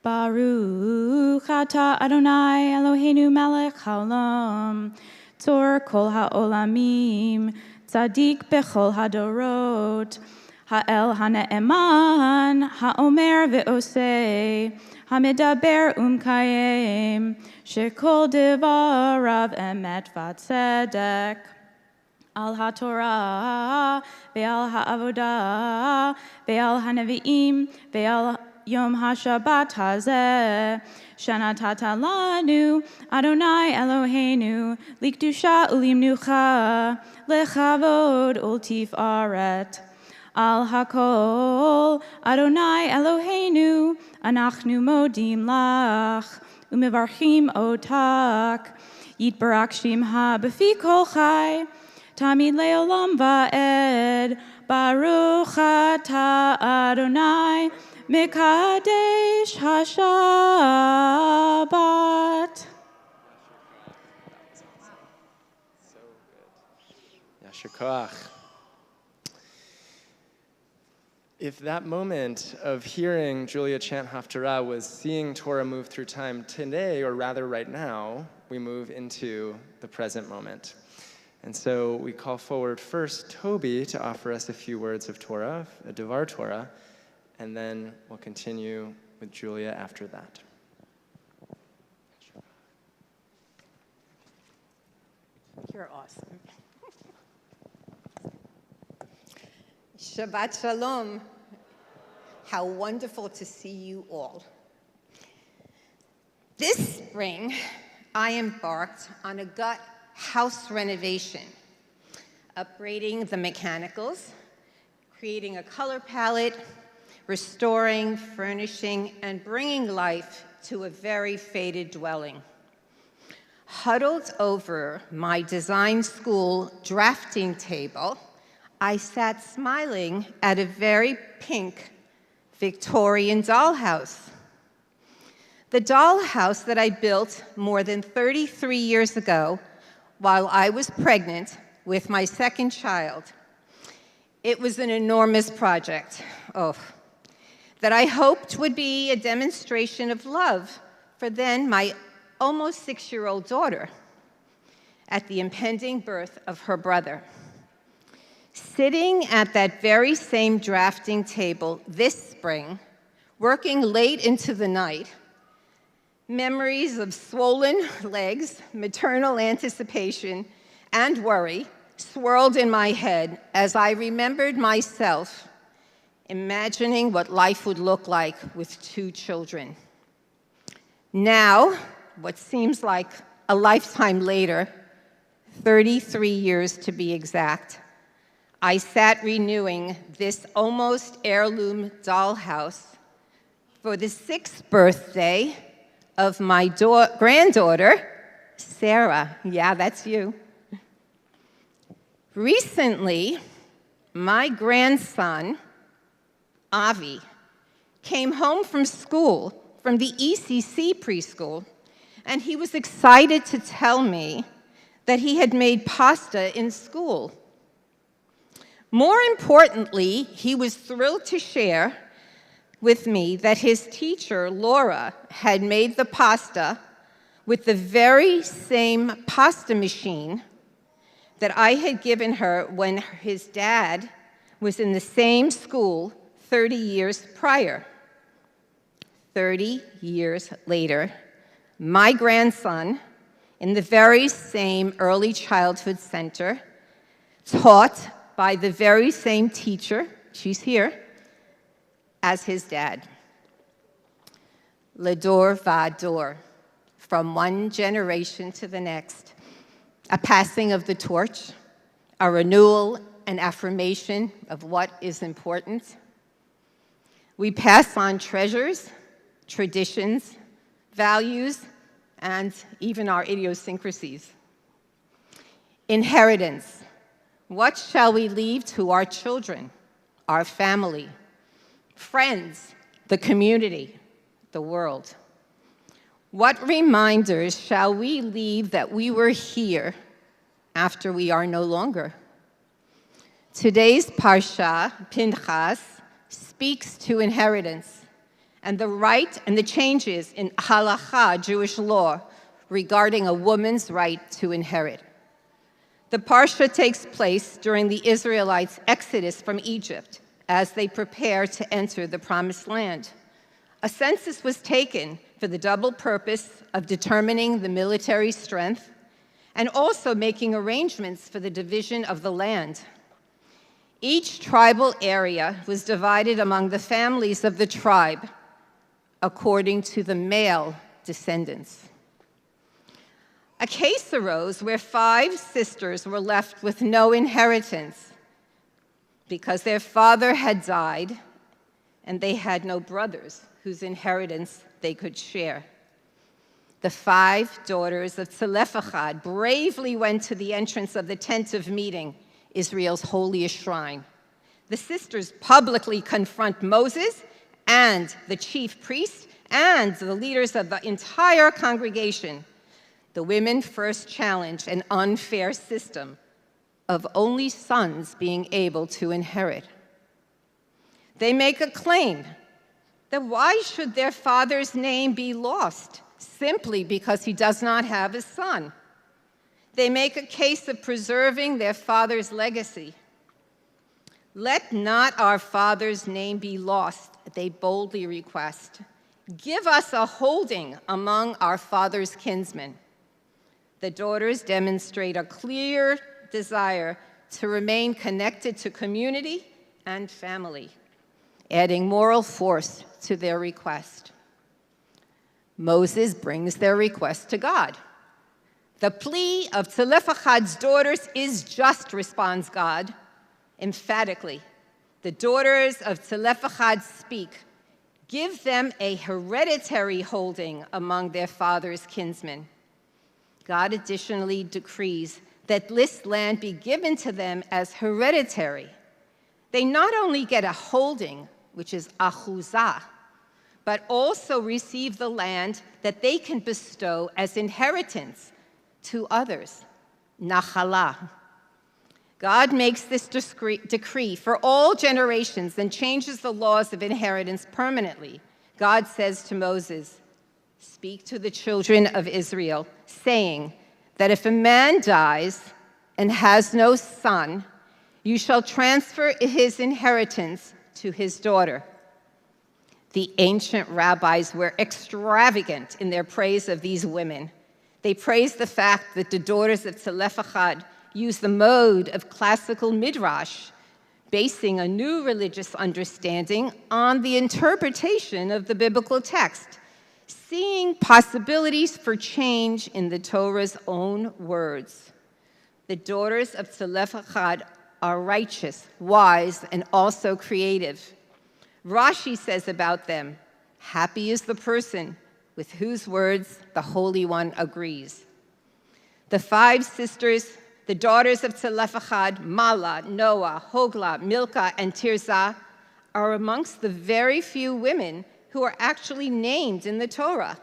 Baruch atah Adonai Eloheinu melech haolam tzor kol ha'olamim Tzadik bechol hadorot, ha'el ha'ne'eman, ha'omer ve'osei, ha'medaber umkayem, shekol devarav emet v'tzedek. Al ha'torah, ve'al ha'avodah, ve'al ha'nevi'im, ve'al Yom HaShabbat hazeh, shanatata lanu, Adonai Eloheinu, likdusha ulimnucha, lechavod ultifaret. Al hakol, Adonai Eloheinu, anachnu modim lach, umevarchim otak, yitbarak shimha b'fi kol chai, tamid leolam va'ed, baruch atah Adonai, Mekadesh HaShabbat. So good. Yasher Koach. If that moment of hearing Julia chant Haftarah was seeing Torah move through time, today, or rather right now, we move into the present moment. And so we call forward first Toby to offer us a few words of Torah, a Devar Torah, and then we'll continue with Julia after that. You're awesome. Shabbat Shalom. How wonderful to see you all. This spring, I embarked on a gut house renovation, upgrading the mechanicals, creating a color palette, restoring, furnishing, and bringing life to a very faded dwelling. Huddled over my design school drafting table, I sat smiling at a very pink Victorian dollhouse. The dollhouse that I built more than 33 years ago while I was pregnant with my second child. It was an enormous project, that I hoped would be a demonstration of love for then my almost 6-year-old daughter at the impending birth of her brother. Sitting at that very same drafting table this spring, working late into the night, memories of swollen legs, maternal anticipation, and worry swirled in my head as I remembered myself imagining what life would look like with 2 children. Now, what seems like a lifetime later, 33 years to be exact, I sat renewing this almost heirloom dollhouse for the 6th birthday of my granddaughter, Sarah. Yeah, that's you. Recently, my grandson, Avi, came home from school, from the ECC preschool, and he was excited to tell me that he had made pasta in school. More importantly, he was thrilled to share with me that his teacher, Laura, had made the pasta with the very same pasta machine that I had given her when his dad was in the same school 30 years prior. 30 years later, my grandson, in the very same early childhood center, taught by the very same teacher, she's here, as his dad. L'dor v'ador, from one generation to the next, a passing of the torch, a renewal and affirmation of what is important. We pass on treasures, traditions, values, and even our idiosyncrasies. Inheritance. What shall we leave to our children, our family, friends, the community, the world? What reminders shall we leave that we were here after we are no longer? Today's Parsha, Pinchas, speaks to inheritance and the right and the changes in halakha, Jewish law, regarding a woman's right to inherit. The Parsha takes place during the Israelites' exodus from Egypt as they prepare to enter the Promised Land. A census was taken for the double purpose of determining the military strength and also making arrangements for the division of the land. Each tribal area was divided among the families of the tribe according to the male descendants. A case arose where 5 sisters were left with no inheritance because their father had died and they had no brothers whose inheritance they could share. The 5 daughters of Tzelephachad bravely went to the entrance of the tent of meeting, Israel's holiest shrine. The sisters publicly confront Moses and the chief priest and the leaders of the entire congregation. The women first challenge an unfair system of only sons being able to inherit. They make a claim that why should their father's name be lost simply because he does not have a son? They make a case of preserving their father's legacy. Let not our father's name be lost, they boldly request. Give us a holding among our father's kinsmen. The daughters demonstrate a clear desire to remain connected to community and family, adding moral force to their request. Moses brings their request to God. The plea of Tzelephachad's daughters is just, responds God, emphatically. The daughters of Tzelephachad speak. Give them a hereditary holding among their father's kinsmen. God additionally decrees that this land be given to them as hereditary. They not only get a holding, which is achuzah, but also receive the land that they can bestow as inheritance to others, nachala. God makes this decree for all generations and changes the laws of inheritance permanently. God says to Moses, "Speak to the children of Israel, saying that if a man dies and has no son, you shall transfer his inheritance to his daughter." The ancient rabbis were extravagant in their praise of these women. They praised the fact that the daughters of Tzelephachad used the mode of classical midrash, basing a new religious understanding on the interpretation of the biblical text, seeing possibilities for change in the Torah's own words. The daughters of Tzelephachad are righteous, wise, and also creative. Rashi says about them, "Happy is the person with whose words the Holy One agrees." The 5 sisters, the daughters of Tzelephachad, Mala, Noah, Hogla, Milcah, and Tirzah, are amongst the very few women who are actually named in the Torah.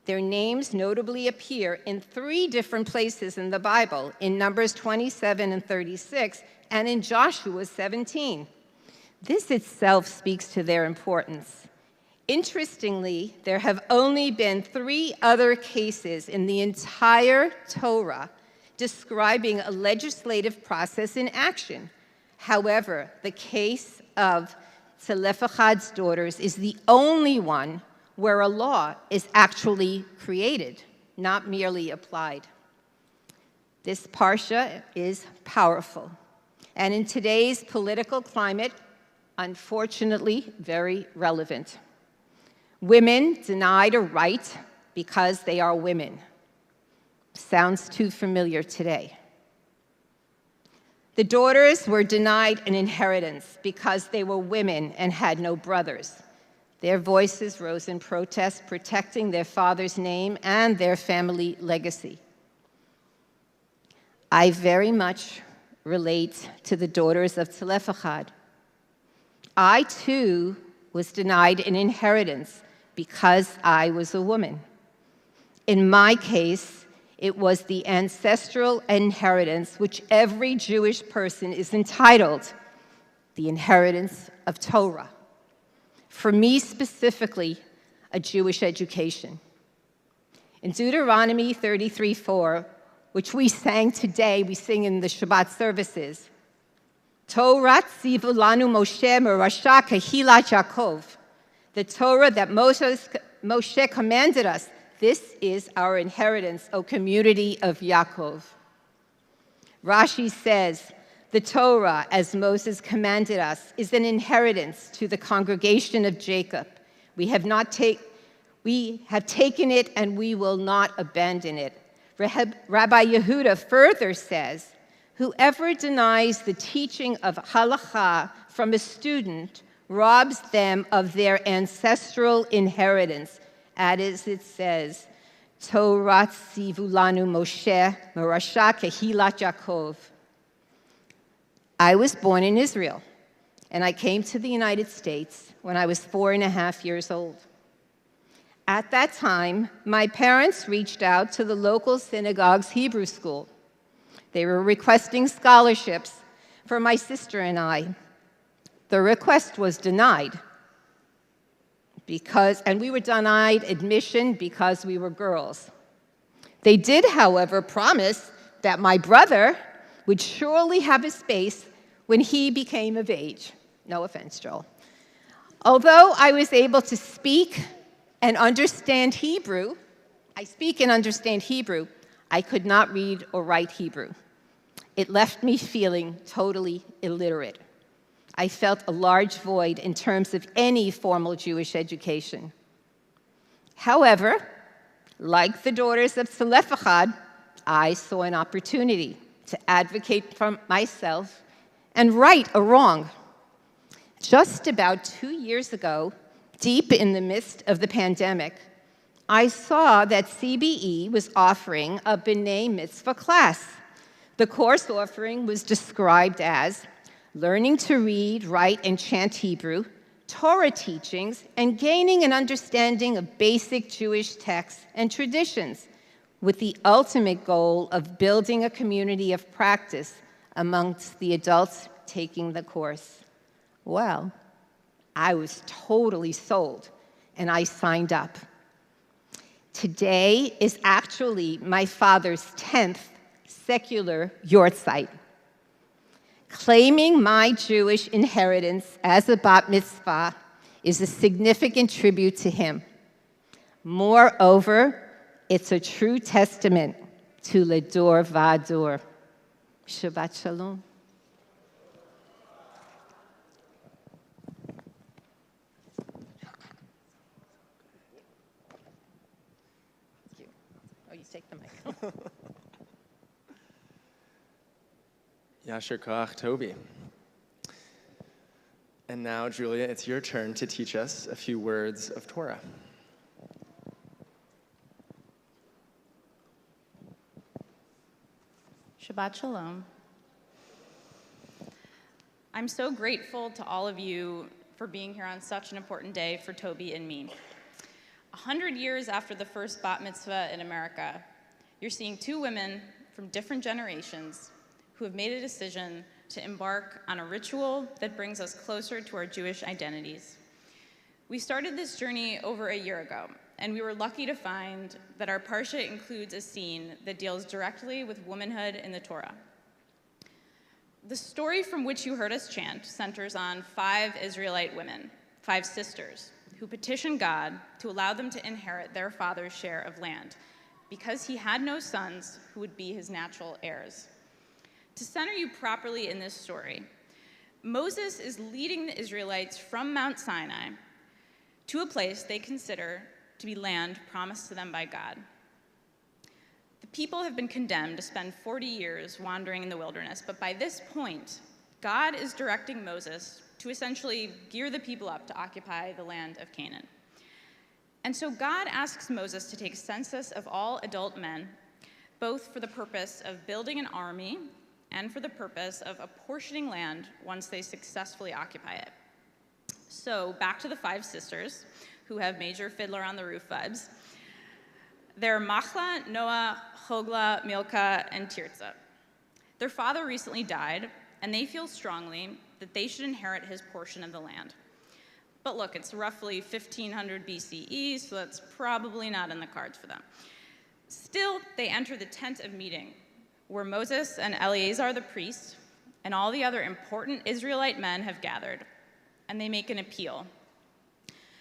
Their names notably appear in 3 different places in the Bible, in Numbers 27 and 36, and in Joshua 17. This itself speaks to their importance. Interestingly, there have only been 3 other cases in the entire Torah describing a legislative process in action. However, the case of Tzelephachad's daughters is the only one where a law is actually created, not merely applied. This parsha is powerful, and in today's political climate, unfortunately, very relevant. Women denied a right because they are women. Sounds too familiar today. The daughters were denied an inheritance because they were women and had no brothers. Their voices rose in protest, protecting their father's name and their family legacy. I very much relate to the daughters of Tzelephachad. I, too, was denied an inheritance because I was a woman. In my case, it was the ancestral inheritance which every Jewish person is entitled, the inheritance of Torah. For me specifically, a Jewish education. In Deuteronomy 33:4, which we sang today, we sing in the Shabbat services, Torah tzivu lanu Moshe merasha kehilat Yaakov. The Torah that Moshe commanded us, this is our inheritance, O community of Yaakov. Rashi says, the Torah, as Moses commanded us, is an inheritance to the congregation of Jacob. We have taken it and we will not abandon it. Rabbi Yehuda further says, whoever denies the teaching of halakha from a student robs them of their ancestral inheritance, as it says, Torah tzivu lanu Moshe merasha kehilat Yaakov. I was born in Israel, and I came to the United States when I was 4.5 years old. At that time, my parents reached out to the local synagogue's Hebrew school. They were requesting scholarships for my sister and I. The request was denied, and we were denied admission because we were girls. They did, however, promise that my brother would surely have a space when he became of age. No offense, Joel. Although I was able to speak and understand Hebrew, I could not read or write Hebrew. It left me feeling totally illiterate. I felt a large void in terms of any formal Jewish education. However, like the daughters of Tzelephachad, I saw an opportunity to advocate for myself and right a wrong. Just about 2 years ago, deep in the midst of the pandemic, I saw that CBE was offering a B'nai Mitzvah class. The course offering was described as learning to read, write, and chant Hebrew, Torah teachings, and gaining an understanding of basic Jewish texts and traditions, with the ultimate goal of building a community of practice amongst the adults taking the course. Well, I was totally sold, and I signed up. Today is actually my father's 10th secular yortzeit. Claiming my Jewish inheritance as a bat mitzvah is a significant tribute to him. Moreover, it's a true testament to Ledor Vador. Shabbat Shalom. Oh, you take the mic. Yasher Koach, Toby. And now, Julia, it's your turn to teach us a few words of Torah. Shabbat Shalom. I'm so grateful to all of you for being here on such an important day for Toby and me. 100 years after the first bat mitzvah in America, you're seeing two women from different generations who have made a decision to embark on a ritual that brings us closer to our Jewish identities. We started this journey over a year ago, and we were lucky to find that our parsha includes a scene that deals directly with womanhood in the Torah. The story from which you heard us chant centers on 5 Israelite women, 5 sisters, who petitioned God to allow them to inherit their father's share of land, because he had no sons who would be his natural heirs. To center you properly in this story, Moses is leading the Israelites from Mount Sinai to a place they consider to be land promised to them by God. The people have been condemned to spend 40 years wandering in the wilderness, but by this point, God is directing Moses to essentially gear the people up to occupy the land of Canaan. And so God asks Moses to take a census of all adult men, both for the purpose of building an army and for the purpose of apportioning land once they successfully occupy it. So back to the 5 sisters, who have major Fiddler on the Roof vibes. They're Machla, Noah, Hogla, Milcah, and Tirzah. Their father recently died, and they feel strongly that they should inherit his portion of the land. But look, it's roughly 1500 BCE, so that's probably not in the cards for them. Still, they enter the tent of meeting, where Moses and Eleazar the priest and all the other important Israelite men have gathered, and they make an appeal.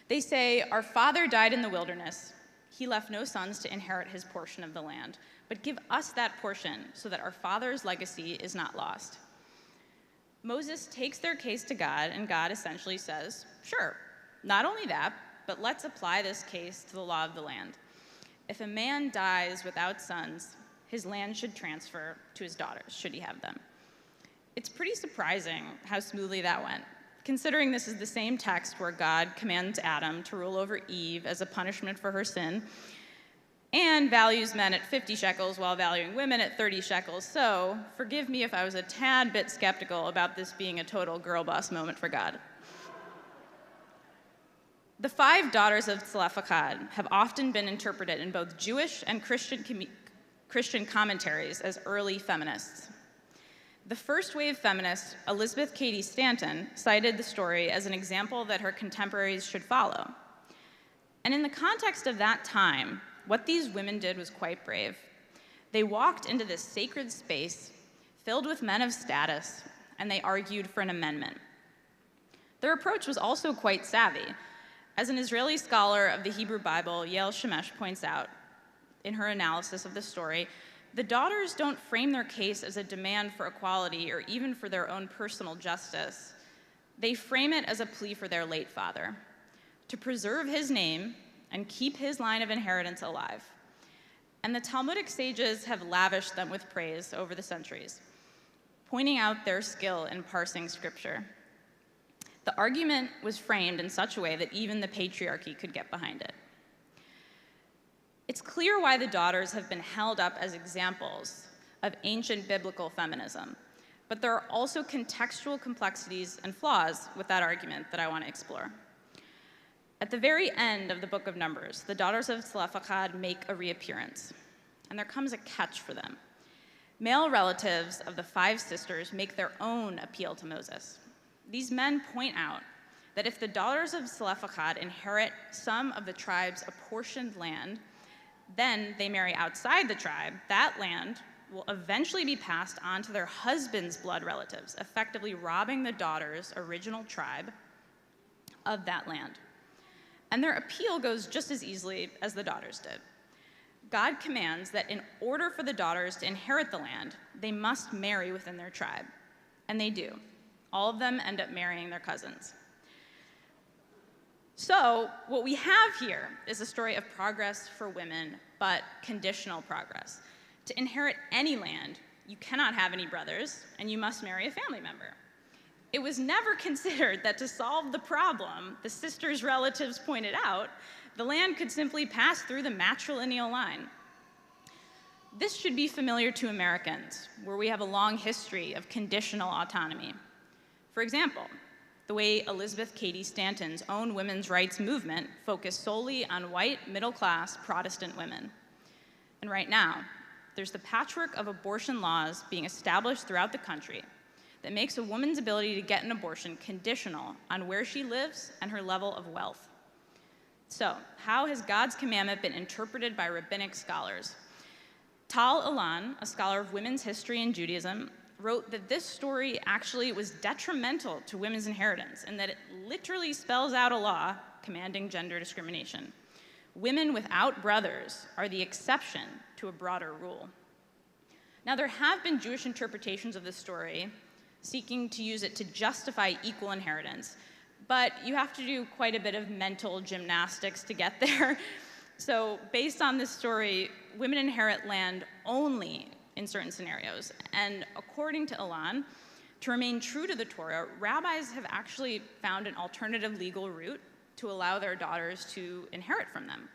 They say, "Our father died in the wilderness. He left no sons to inherit his portion of the land, but give us that portion so that our father's legacy is not lost." Moses takes their case to God, and God essentially says, "Sure, not only that, but let's apply this case to the law of the land. If a man dies without sons, his land should transfer to his daughters, should he have them." It's pretty surprising how smoothly that went, considering this is the same text where God commands Adam to rule over Eve as a punishment for her sin, and values men at 50 shekels while valuing women at 30 shekels. So forgive me if I was a tad bit skeptical about this being a total girl boss moment for God. The 5 daughters of Zelophehad have often been interpreted in both Jewish and Christian commentaries as early feminists. The first wave feminist, Elizabeth Cady Stanton, cited the story as an example that her contemporaries should follow. And in the context of that time, what these women did was quite brave. They walked into this sacred space filled with men of status, and they argued for an amendment. Their approach was also quite savvy. As an Israeli scholar of the Hebrew Bible, Yael Shemesh points out in her analysis of the story, the daughters don't frame their case as a demand for equality or even for their own personal justice. They frame it as a plea for their late father, to preserve his name and keep his line of inheritance alive. And the Talmudic sages have lavished them with praise over the centuries, pointing out their skill in parsing scripture. The argument was framed in such a way that even the patriarchy could get behind it. It's clear why the daughters have been held up as examples of ancient biblical feminism, but there are also contextual complexities and flaws with that argument that I want to explore. At the very end of the book of Numbers, the daughters of Zelophehad make a reappearance, and there comes a catch for them. Male relatives of the 5 sisters make their own appeal to Moses. These men point out that if the daughters of Zelophehad inherit some of the tribe's apportioned land, then they marry outside the tribe, that land will eventually be passed on to their husband's blood relatives, effectively robbing the daughter's original tribe of that land. And their appeal goes just as easily as the daughters did. God commands that in order for the daughters to inherit the land, they must marry within their tribe. And they do. All of them end up marrying their cousins. So what we have here is a story of progress for women, but conditional progress. To inherit any land, you cannot have any brothers, and you must marry a family member. It was never considered that to solve the problem the sisters' relatives pointed out, the land could simply pass through the matrilineal line. This should be familiar to Americans, where we have a long history of conditional autonomy. For example, the way Elizabeth Cady Stanton's own women's rights movement focused solely on white, middle-class Protestant women. And right now, there's the patchwork of abortion laws being established throughout the country that makes a woman's ability to get an abortion conditional on where she lives and her level of wealth. So, how has God's commandment been interpreted by rabbinic scholars? Tal Ilan, a scholar of women's history and Judaism, wrote that this story actually was detrimental to women's inheritance and that it literally spells out a law commanding gender discrimination. Women without brothers are the exception to a broader rule. Now, there have been Jewish interpretations of this story seeking to use it to justify equal inheritance, but you have to do quite a bit of mental gymnastics to get there. So based on this story, women inherit land only in certain scenarios. And according to Ilan, to remain true to the Torah, rabbis have actually found an alternative legal route to allow their daughters to inherit from them.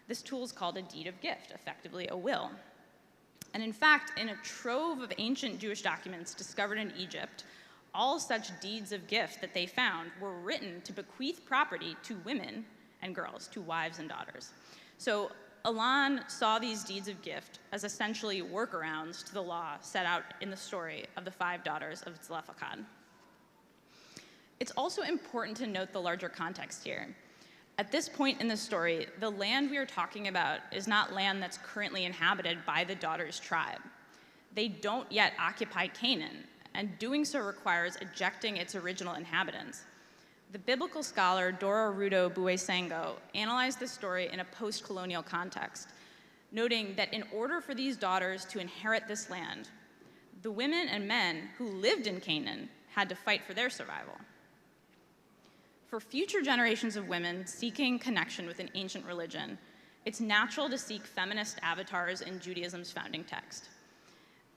This tool is called a deed of gift, effectively a will. And in fact, in a trove of ancient Jewish documents discovered in Egypt, all such deeds of gift that they found were written to bequeath property to women and girls, to wives and daughters. So Ilan saw these deeds of gift as essentially workarounds to the law set out in the story of the 5 daughters of Zelophehad. It's also important to note the larger context here. At this point in the story, the land we are talking about is not land that's currently inhabited by the daughters' tribe. They don't yet occupy Canaan, and doing so requires ejecting its original inhabitants. The biblical scholar Dora Rudo Buesango analyzed this story in a post-colonial context, noting that in order for these daughters to inherit this land, the women and men who lived in Canaan had to fight for their survival. For future generations of women seeking connection with an ancient religion, it's natural to seek feminist avatars in Judaism's founding text.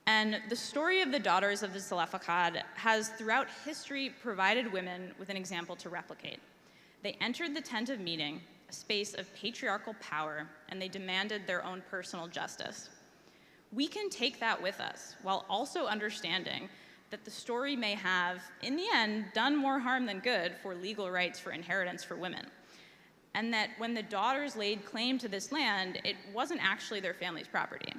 And the story of the daughters of the Zelophehad has throughout history provided women with an example to replicate. They entered the tent of meeting, a space of patriarchal power, and they demanded their own personal justice. We can take that with us while also understanding that the story may have, in the end, done more harm than good for legal rights for inheritance for women. And that when the daughters laid claim to this land, it wasn't actually their family's property.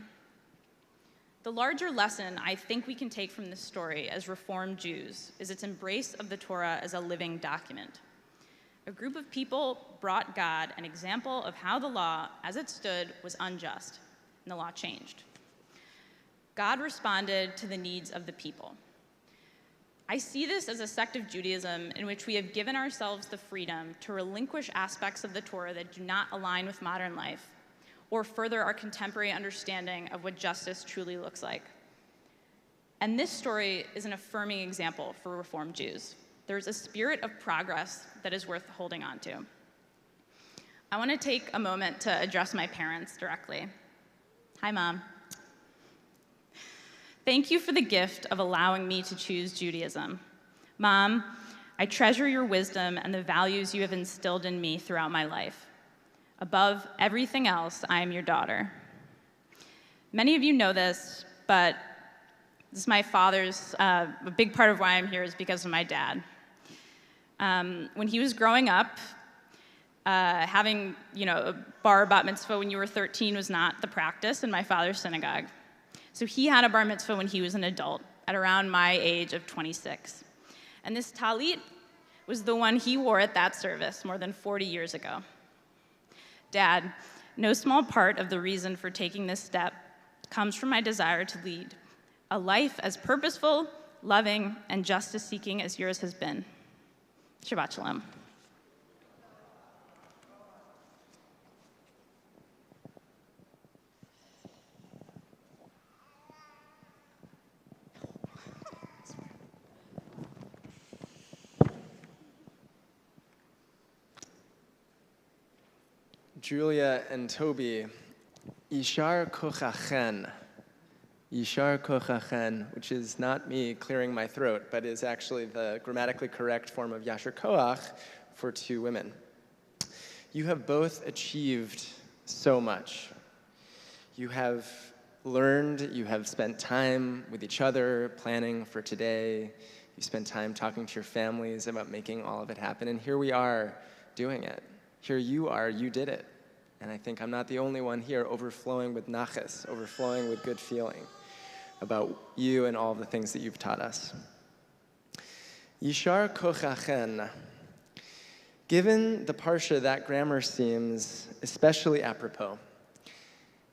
The larger lesson I think we can take from this story as Reformed Jews is its embrace of the Torah as a living document. A group of people brought God an example of how the law, as it stood, was unjust, and the law changed. God responded to the needs of the people. I see this as a sect of Judaism in which we have given ourselves the freedom to relinquish aspects of the Torah that do not align with modern life, or further our contemporary understanding of what justice truly looks like. And this story is an affirming example for Reformed Jews. There's a spirit of progress that is worth holding on to. I want to take a moment to address my parents directly. Hi, Mom. Thank you for the gift of allowing me to choose Judaism. Mom, I treasure your wisdom and the values you have instilled in me throughout my life. Above everything else, I am your daughter. Many of you know this, but this is my father's, a big part of why I'm here is because of my dad. When he was growing up, having a bar bat mitzvah when you were 13 was not the practice in my father's synagogue. So he had a bar mitzvah when he was an adult, at around my age of 26. And this talit was the one he wore at that service more than 40 years ago. Dad, no small part of the reason for taking this step comes from my desire to lead a life as purposeful, loving, and justice-seeking as yours has been. Shabbat Shalom. Julia and Toby, Yishar Kochachen. Yishar Kochachen, which is not me clearing my throat, but is actually the grammatically correct form of Yashar Koach for two women. You have both achieved so much. You have learned, you have spent time with each other, planning for today. You spent time talking to your families about making all of it happen, and here we are doing it. Here you are, you did it. And I think I'm not the only one here overflowing with naches, overflowing with good feeling about you and all of the things that you've taught us. Yishar kochachen. Given the parsha, that grammar seems especially apropos.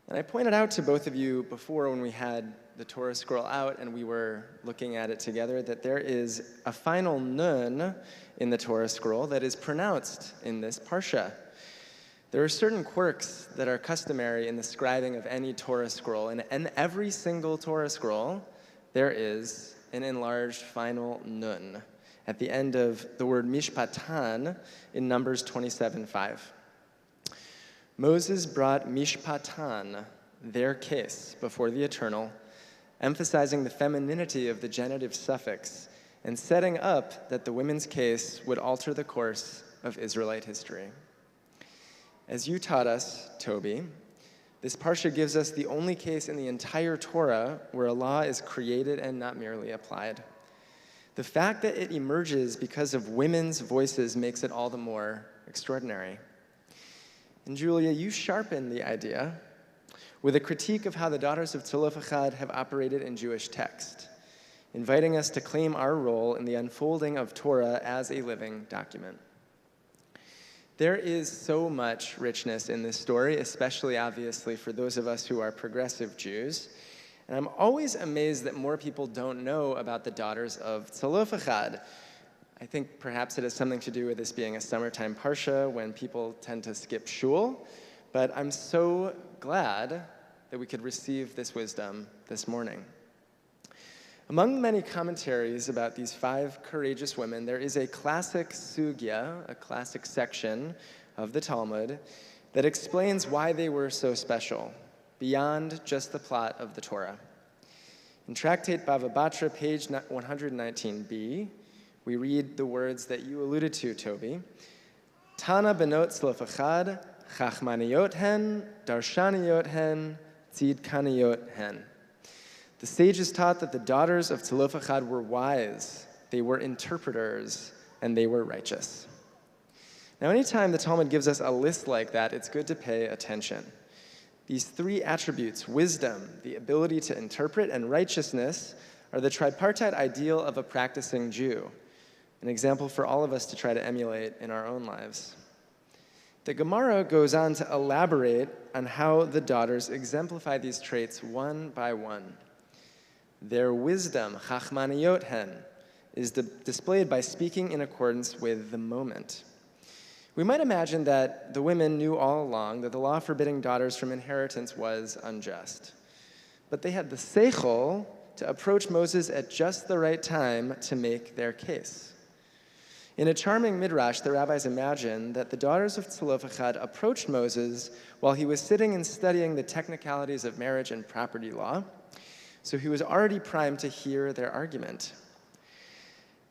And I pointed out to both of you before when we had the Torah scroll out and we were looking at it together that there is a final nun in the Torah scroll that is pronounced in this parsha. There are certain quirks that are customary in the scribing of any Torah scroll, and in every single Torah scroll, there is an enlarged final nun at the end of the word mishpatan in Numbers 27:5. Moses brought mishpatan, their case, before the Eternal, emphasizing the femininity of the genitive suffix and setting up that the women's case would alter the course of Israelite history. As you taught us, Toby, this parsha gives us the only case in the entire Torah where a law is created and not merely applied. The fact that it emerges because of women's voices makes it all the more extraordinary. And Julia, you sharpen the idea with a critique of how the daughters of Tzolofachad have operated in Jewish text, inviting us to claim our role in the unfolding of Torah as a living document. There is so much richness in this story, especially obviously for those of us who are progressive Jews. And I'm always amazed that more people don't know about the daughters of Tzolofachad. I think perhaps it has something to do with this being a summertime parsha when people tend to skip shul. But I'm so glad that we could receive this wisdom this morning. Among the many commentaries about these 5 courageous women, there is a classic sugya, a classic section of the Talmud, that explains why they were so special, beyond just the plot of the Torah. In Tractate Bava Batra, page 119b, we read the words that you alluded to, Toby. Tana benot Tzolofachad, chachmaniyot hen, darshaniyot hen, tzidkaniyot hen. The sages taught that the daughters of Tzolofachad were wise, they were interpreters, and they were righteous. Now, anytime the Talmud gives us a list like that, it's good to pay attention. These 3 attributes, wisdom, the ability to interpret, and righteousness, are the tripartite ideal of a practicing Jew, an example for all of us to try to emulate in our own lives. The Gemara goes on to elaborate on how the daughters exemplify these traits one by one. Their wisdom, chachmaniyot hen, is displayed by speaking in accordance with the moment. We might imagine that the women knew all along that the law forbidding daughters from inheritance was unjust. But they had the seichel to approach Moses at just the right time to make their case. In a charming midrash, the rabbis imagine that the daughters of Tzolofachad approached Moses while he was sitting and studying the technicalities of marriage and property law, so he was already primed to hear their argument.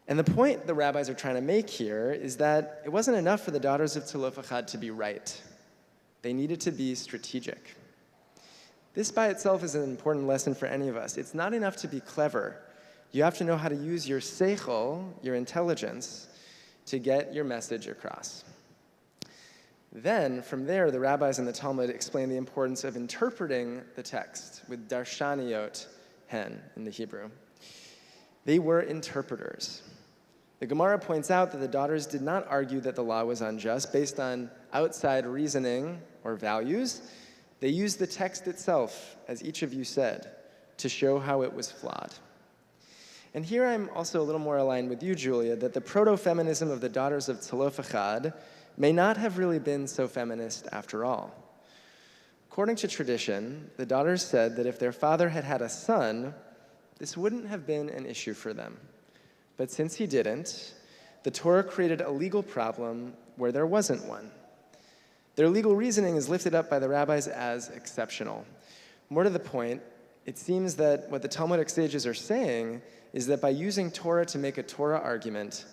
And the point the rabbis are trying to make here is that it wasn't enough for the daughters of Tzolofachad to be right. They needed to be strategic. This by itself is an important lesson for any of us. It's not enough to be clever. You have to know how to use your seichel, your intelligence, to get your message across. Then, from there, the rabbis in the Talmud explain the importance of interpreting the text with darshaniot hen in the Hebrew. They were interpreters. The Gemara points out that the daughters did not argue that the law was unjust based on outside reasoning or values. They used the text itself, as each of you said, to show how it was flawed. And here I'm also a little more aligned with you, Julia, that the proto-feminism of the daughters of Tzlofachad may not have really been so feminist after all. According to tradition, the daughters said that if their father had had a son, this wouldn't have been an issue for them. But since he didn't, the Torah created a legal problem where there wasn't one. Their legal reasoning is lifted up by the rabbis as exceptional. More to the point, it seems that what the Talmudic sages are saying is that by using Torah to make a Torah argument,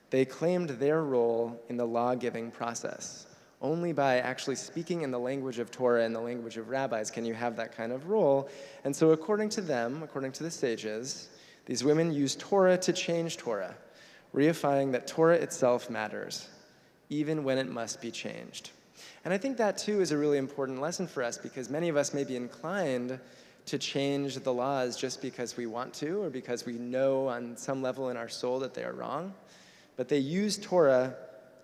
they claimed their role in the law-giving process. Only by actually speaking in the language of Torah and the language of rabbis can you have that kind of role. And so according to them, according to the sages, these women used Torah to change Torah, reifying that Torah itself matters, even when it must be changed. And I think that, too, is a really important lesson for us, because many of us may be inclined to change the laws just because we want to or because we know on some level in our soul that they are wrong. But they used Torah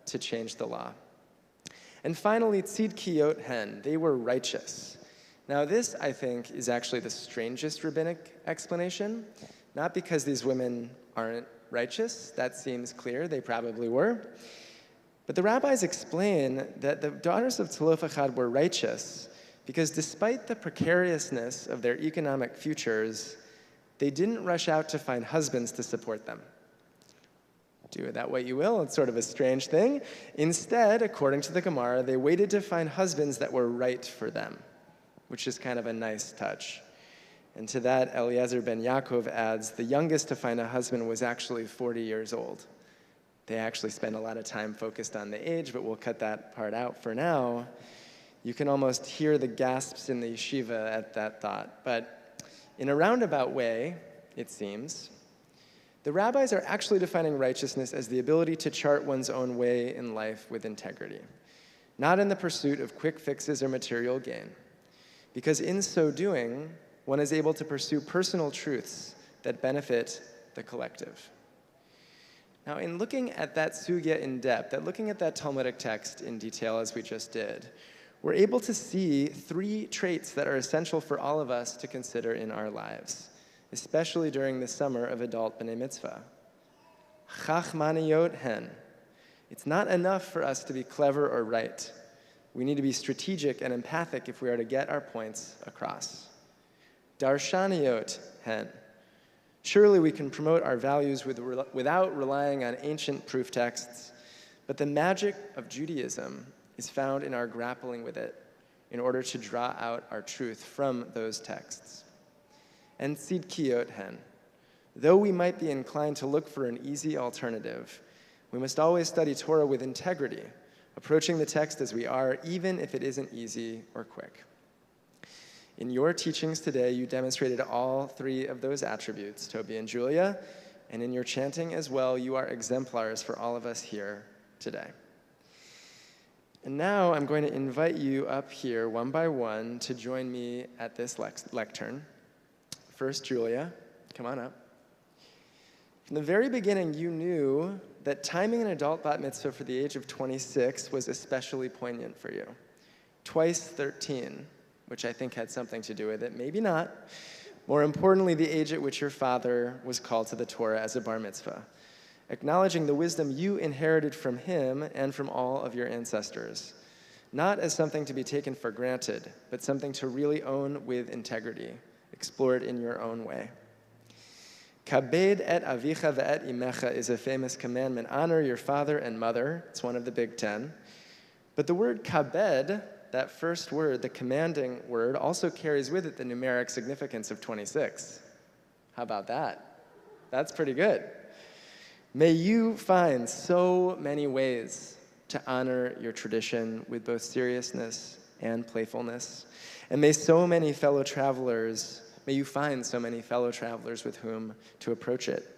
to change the law. And finally, tzidkiyot hen, they were righteous. Now this, I think, is actually the strangest rabbinic explanation, not because these women aren't righteous, that seems clear, they probably were, but the rabbis explain that the daughters of Tzlofachad were righteous because despite the precariousness of their economic futures, they didn't rush out to find husbands to support them. Do with that what you will, it's sort of a strange thing. Instead, according to the Gemara, they waited to find husbands that were right for them, which is kind of a nice touch. And to that, Eliezer ben Yaakov adds, the youngest to find a husband was actually 40 years old. They actually spend a lot of time focused on the age, but we'll cut that part out for now. You can almost hear the gasps in the yeshiva at that thought. But in a roundabout way, it seems, the rabbis are actually defining righteousness as the ability to chart one's own way in life with integrity, not in the pursuit of quick fixes or material gain. Because in so doing, one is able to pursue personal truths that benefit the collective. Now, in looking at that sugya in depth, looking at that Talmudic text in detail as we just did, we're able to see three traits that are essential for all of us to consider in our lives, especially during the summer of adult B'nai Mitzvah. Chachmaniyot hen. It's not enough for us to be clever or right. We need to be strategic and empathic if we are to get our points across. Darshaniyot hen. Surely we can promote our values without relying on ancient proof texts, but the magic of Judaism is found in our grappling with it in order to draw out our truth from those texts. And tzidkiyot hen. Though we might be inclined to look for an easy alternative, we must always study Torah with integrity, approaching the text as we are, even if it isn't easy or quick. In your teachings today, you demonstrated all three of those attributes, Toby and Julia, and in your chanting as well, you are exemplars for all of us here today. And now I'm going to invite you up here one by one to join me at this lectern. First, Julia, come on up. From the very beginning, you knew that timing an adult bat mitzvah for the age of 26 was especially poignant for you. Twice 13, which I think had something to do with it, maybe not. More importantly, the age at which your father was called to the Torah as a bar mitzvah, acknowledging the wisdom you inherited from him and from all of your ancestors, not as something to be taken for granted, but something to really own with integrity, explore it in your own way. Kabed et avicha ve'et imecha is a famous commandment. Honor your father and mother. It's one of the big 10. But the word kabed, that first word, the commanding word, also carries with it the numeric significance of 26. How about that? That's pretty good. May you find so many ways to honor your tradition with both seriousness and playfulness. And may you find so many fellow travelers with whom to approach it.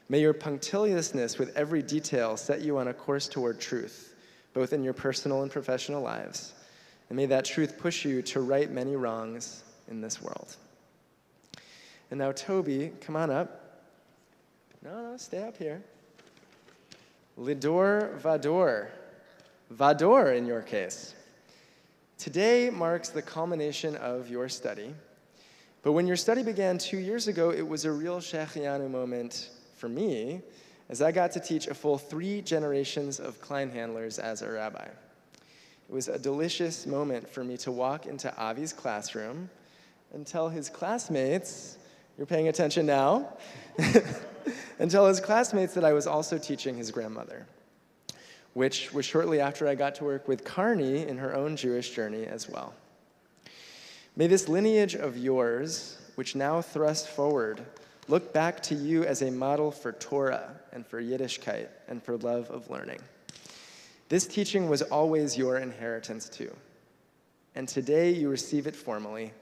May your punctiliousness with every detail set you on a course toward truth, both in your personal and professional lives. And may that truth push you to right many wrongs in this world. And now, Toby, come on up. No, stay up here. Lidor Vador. Vador in your case. Today marks the culmination of your study. But when your study began 2 years ago, it was a real Shechianu moment for me, as I got to teach a full 3 generations of Kleinhandlers as a rabbi. It was a delicious moment for me to walk into Avi's classroom and tell his classmates, you're paying attention now, and tell his classmates that I was also teaching his grandmother, which was shortly after I got to work with Carney in her own Jewish journey as well. May this lineage of yours, which now thrusts forward, look back to you as a model for Torah and for Yiddishkeit and for love of learning. This teaching was always your inheritance too. And today you receive it formally.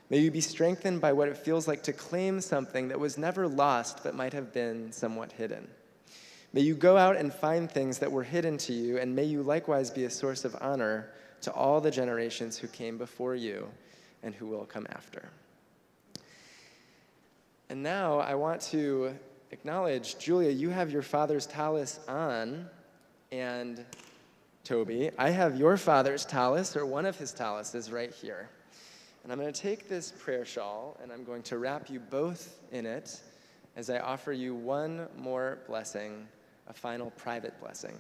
May you be strengthened by what it feels like to claim something that was never lost but might have been somewhat hidden. May you go out and find things that were hidden to you, and may you likewise be a source of honor to all the generations who came before you and who will come after. And now I want to acknowledge, Julia, you have your father's tallis on, and Toby, I have your father's tallis, or one of his tallises, right here. And I'm going to take this prayer shawl, and I'm going to wrap you both in it as I offer you one more blessing, a final private blessing.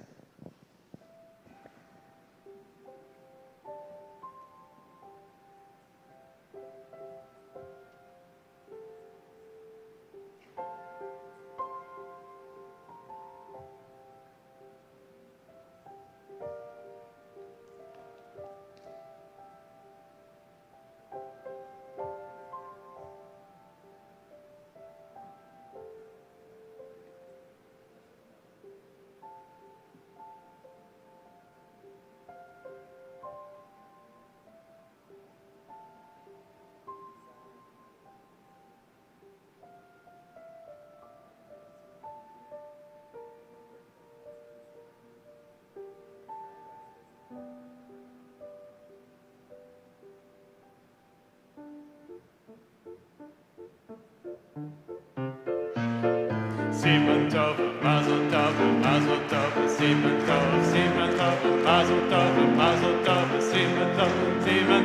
Siman tov, mazel tov, mazel tov, siman tov, mazel tov, mazel tov, siman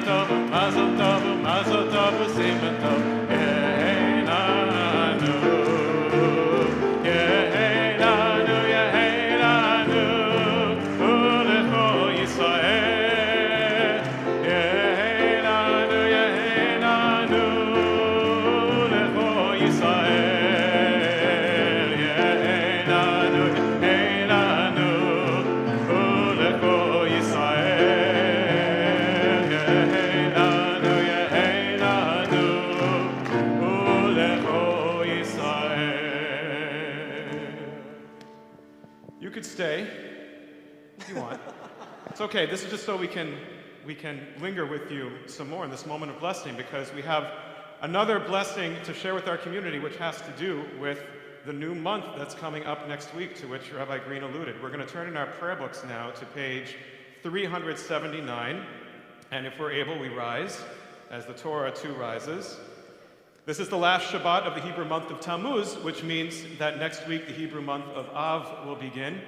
tov, mazel tov, mazel tov, siman tov. Yehenanu, Yehenanu, Yehenanu, ulecho Yisrael. Yehenanu, Yehenanu, ulecho Yisrael. Stay if you want. It's okay. This is just so we can linger with you some more in this moment of blessing, because we have another blessing to share with our community, which has to do with the new month that's coming up next week, to which Rabbi Green alluded. We're going to turn in our prayer books now to page 379, and if we're able, we rise as the Torah too rises. This is the last Shabbat of the Hebrew month of Tammuz, which means that next week the Hebrew month of Av will begin.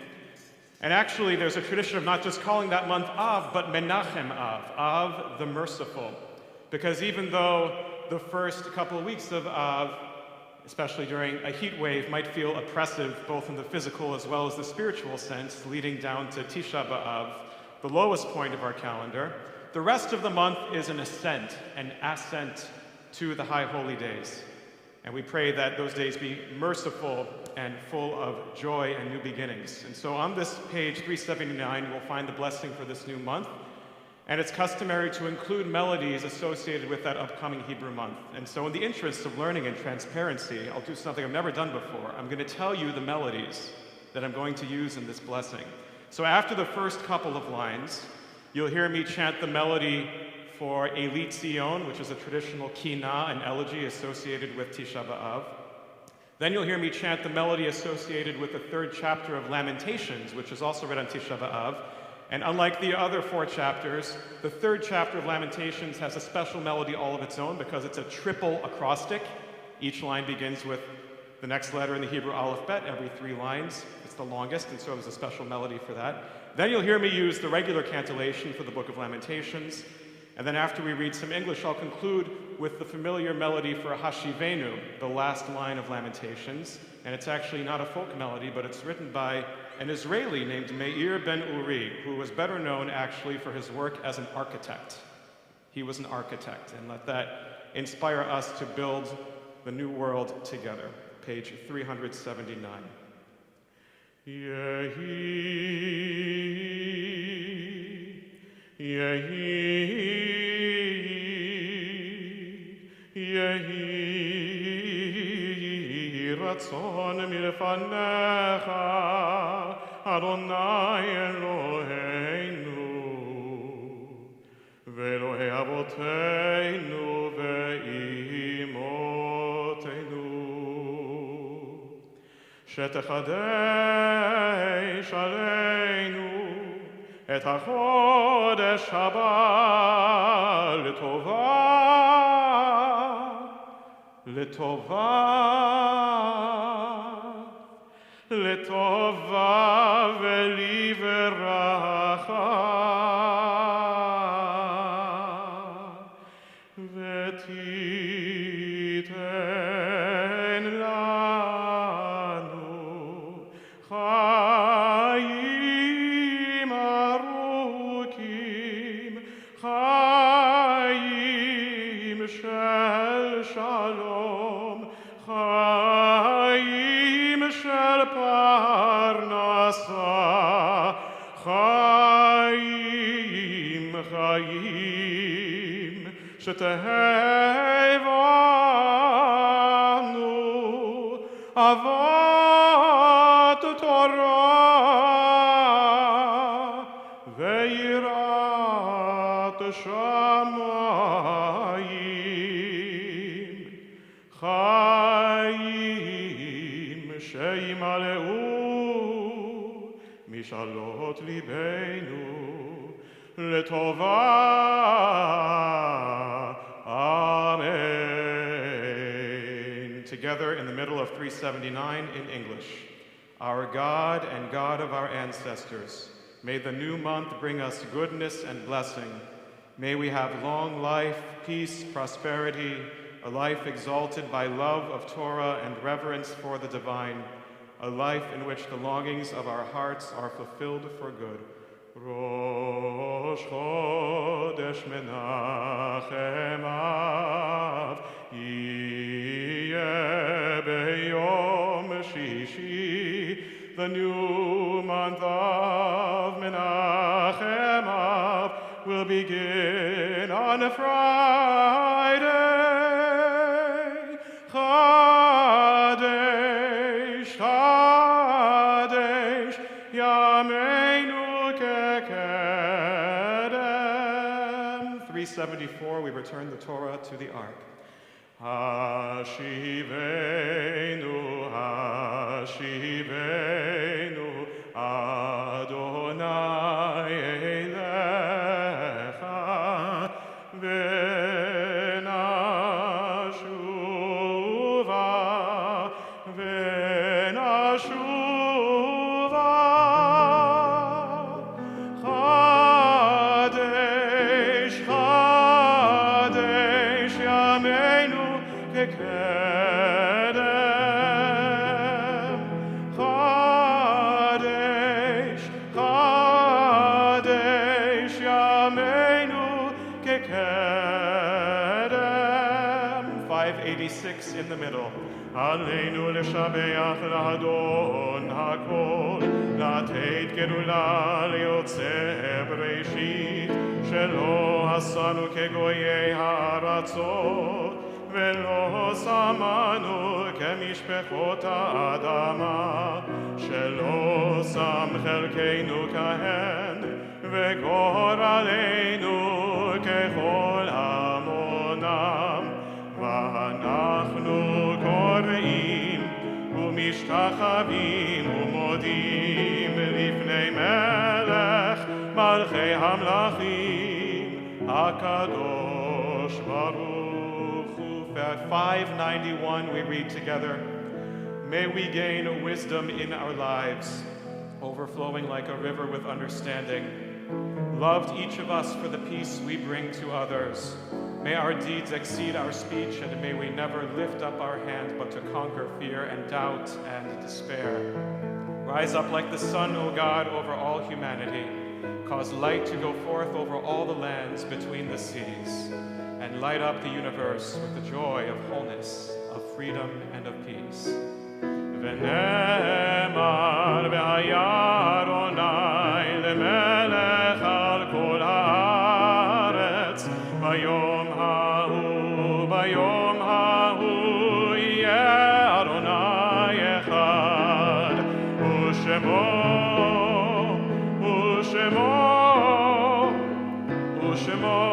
And actually, there's a tradition of not just calling that month Av, but Menachem Av, Av the Merciful. Because even though the first couple of weeks of Av, especially during a heat wave, might feel oppressive, both in the physical as well as the spiritual sense, leading down to Tisha B'Av, the lowest point of our calendar, the rest of the month is an ascent to the high holy days. And we pray that those days be merciful and full of joy and new beginnings. And so on this page 379, we'll find the blessing for this new month. And it's customary to include melodies associated with that upcoming Hebrew month. And so in the interest of learning and transparency, I'll do something I've never done before. I'm going to tell you the melodies that I'm going to use in this blessing. So after the first couple of lines, you'll hear me chant the melody for Elit Zion, which is a traditional kina, an elegy associated with Tisha B'Av. Then you'll hear me chant the melody associated with the third chapter of Lamentations, which is also read on Tisha B'Av. And unlike the other 4 chapters, the 3rd chapter of Lamentations has a special melody all of its own because it's a triple acrostic. Each line begins with the next letter in the Hebrew alphabet every 3 lines. It's the longest, and so there's a special melody for that. Then you'll hear me use the regular cantillation for the Book of Lamentations. And then after we read some English, I'll conclude with the familiar melody for Hashivenu, the last line of Lamentations. And it's actually not a folk melody, but it's written by an Israeli named Meir Ben Uri, who was better known actually for his work as an architect. He was an architect, and let that inspire us to build the new world together. Page 379. Yehi ratzon milfanecha Adonai Eloheinu ve'Elohei avoteinu ve'imotenu שתחדש עלינו את החודש הבא לטובה ולברכה ותיתן לנו חיים ארוכים, חיים של שלום, חיים של פרנסה, חיים, חיים, שתהא בנו אהבת תורה ויראת שמיים, חיים שימלאו משאלות ליבנו לטובה. Amen. Together in the middle of 379 in English. Our God and God of our ancestors, may the new month bring us goodness and blessing. May we have long life, peace, prosperity, a life exalted by love of Torah and reverence for the divine, a life in which the longings of our hearts are fulfilled for good. ראש חודש מנחם אב יהיה ביום שישי, the new month of Menachem Av will begin on a Friday. Chadesh, Chadesh, Yameinu kekedem. 374, we return the Torah to the ark. Hashivenu, Hashivenu, Adonai elecha, v'nashuva, v'nashuva. Chadesh, Chadesh, Yameinu kekedem. Chadesh, Chadesh, Yameinu kekedem. 586 in the middle. עלינו לשבח לאדון הכל, לתת גדולה ליוצא בראשית, שלא עשנו כגויי הארצות, ולא שמנו כמשפחות האדמה, שלא שם חלקנו כהן, וגורלנו ככל המונם. ואנחנו קוראים ומשתחווים ומודים לפני מלך מלכי המלכים, הקדוש ברוך הוא. At 591 we read together, may we gain wisdom in our lives, overflowing like a river with understanding. Loved each of us for the peace we bring to others. May our deeds exceed our speech, and may we never lift up our hand but to conquer fear and doubt and despair. Rise up like the sun, O God, over all humanity. Cause light to go forth over all the lands between the seas, and light up the universe with the joy of wholeness, of freedom, and of peace. ונאמר והיה אדוני למלך על כל הארץ ביום ההוא יהיה אדוני אחד ושמו אחד ושמו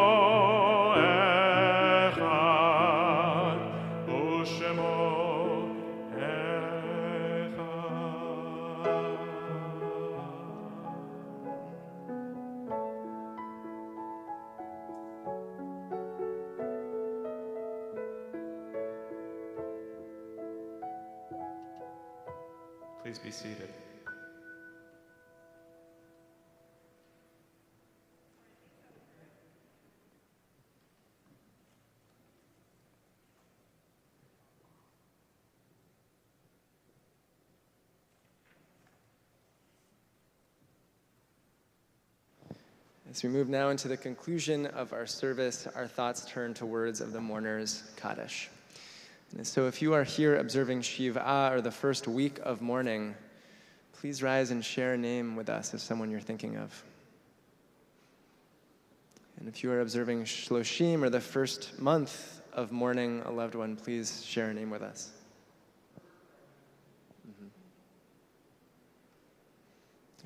Please be seated. As we move now into the conclusion of our service, our thoughts turn to words of the mourners' Kaddish. And so if you are here observing Shiv'ah, or the first week of mourning, please rise and share a name with us as someone you're thinking of. And if you are observing Shloshim, or the first month of mourning a loved one, please share a name with us.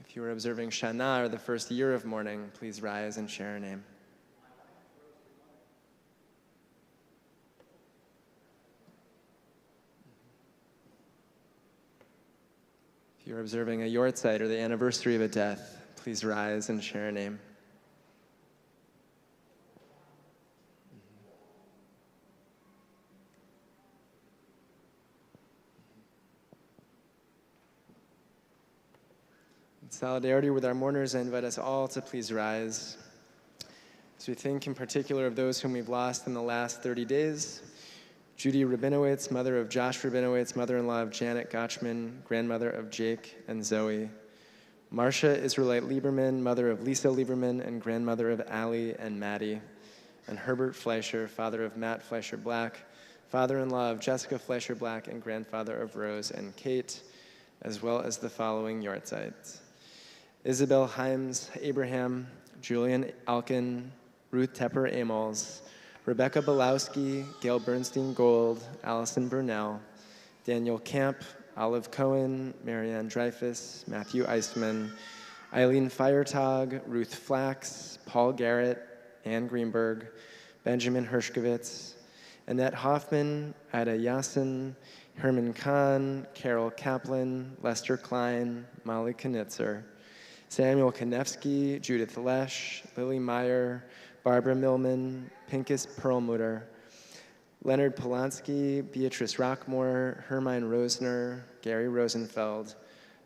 If you are observing Shana, or the first year of mourning, please rise and share a name. If you're observing a Yortzeit, or the anniversary of a death, please rise and share a name. In solidarity with our mourners, I invite us all to please rise as we think in particular of those whom we've lost in the last 30 days. Judy Rabinowitz, mother of Josh Rabinowitz, mother-in-law of Janet Gotchman, grandmother of Jake and Zoe. Marcia Israelite Lieberman, mother of Lisa Lieberman and grandmother of Allie and Maddie. And Herbert Fleischer, father of Matt Fleischer Black, father-in-law of Jessica Fleischer Black and grandfather of Rose and Kate, as well as the following Yortzites: Isabel Himes Abraham, Julian Alkin, Ruth Tepper Amos, Rebecca Belowski, Gail Bernstein Gold, Allison Burnell, Daniel Camp, Olive Cohen, Marianne Dreyfus, Matthew Eistman, Eileen Feiertag, Ruth Flax, Paul Garrett, Ann Greenberg, Benjamin Hershkovitz, Annette Hoffman, Ida Yasin, Herman Kahn, Carol Kaplan, Lester Klein, Molly Knitzer, Samuel Konevsky, Judith Lesh, Lily Meyer, Barbara Millman, Pincus Perlmutter, Leonard Polanski, Beatrice Rockmore, Hermine Rosner, Gary Rosenfeld,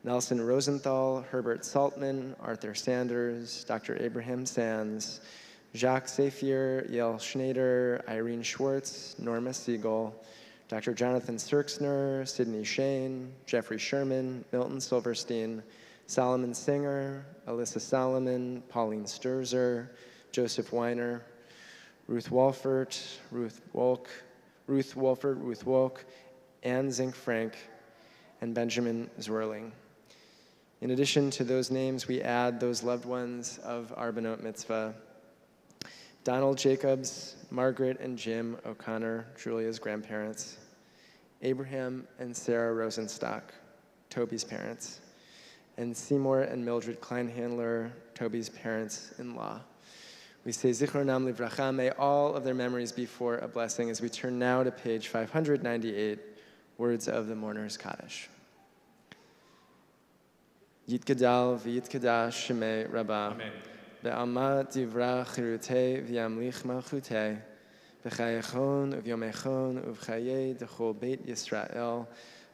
Nelson Rosenthal, Herbert Saltman, Arthur Sanders, Dr. Abraham Sands, Jacques Safier, Yael Schneider, Irene Schwartz, Norma Siegel, Dr. Jonathan Sirksner, Sidney Shane, Jeffrey Sherman, Milton Silverstein, Solomon Singer, Alyssa Solomon, Pauline Sturzer, Joseph Weiner, Ruth Wolfert, Ruth Wolk, Ann Zink Frank, and Benjamin Zwirling. In addition to those names, we add those loved ones of our Benot Mitzvah: Donald Jacobs, Margaret and Jim O'Connor, Julia's grandparents, Abraham and Sarah Rosenstock, Toby's parents, and Seymour and Mildred Kleinhandler, Toby's parents-in-law. We say Zichronam Livracha, may all of their memories be for a blessing, as we turn now to page 598, words of the mourners' Kaddish. Yitgadal v'yitkadash shemei Rabbah. Be'alma divra chirute v'yamlich malchute, b'chayechon uv'yomechon uv'chaye d'chol Beit Yisrael,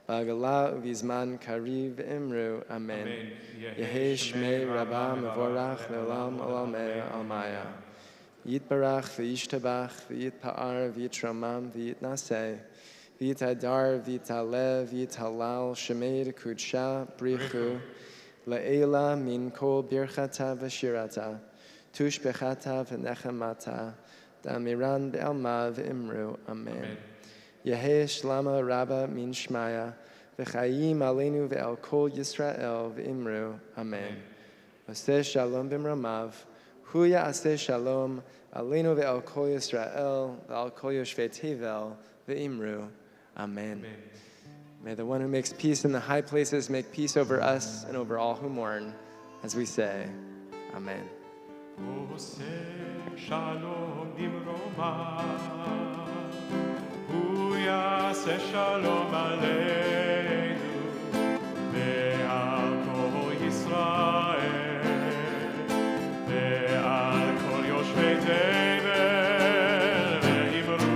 b'agala uv'yizman kariv v'imru. Amen. Yehei shmei rabba mevorach le'olam olamei almaya. Yitbarach v'yishtabach v'yitpa'ar v'yitramam v'yitnaseh, v'yitadar v'yitalev v'yithalal shemei kudsha brichu, La'ela min kol birchata v'shirata, tush bechata v'nechamata, da'amiran be'alma v'imru. Amen. Yehei shlama rabba min shmaya, v'chayim aleinu ve'al kol Yisrael v'imru. Amen. Oseh shalom b'mramav, hu ya'aseh shalom, aleinu ve'al kol Yisrael, ve'al kol yoshvei tevel v'imru. Amen. May the one who makes peace in the high places make peace over us and over all who mourn, as we say, Amen. Shalom bimroma, hu yaseh shalom aleinu, ve'al kol Yisrael, ve'al kol yoshvei tevel ve'imru.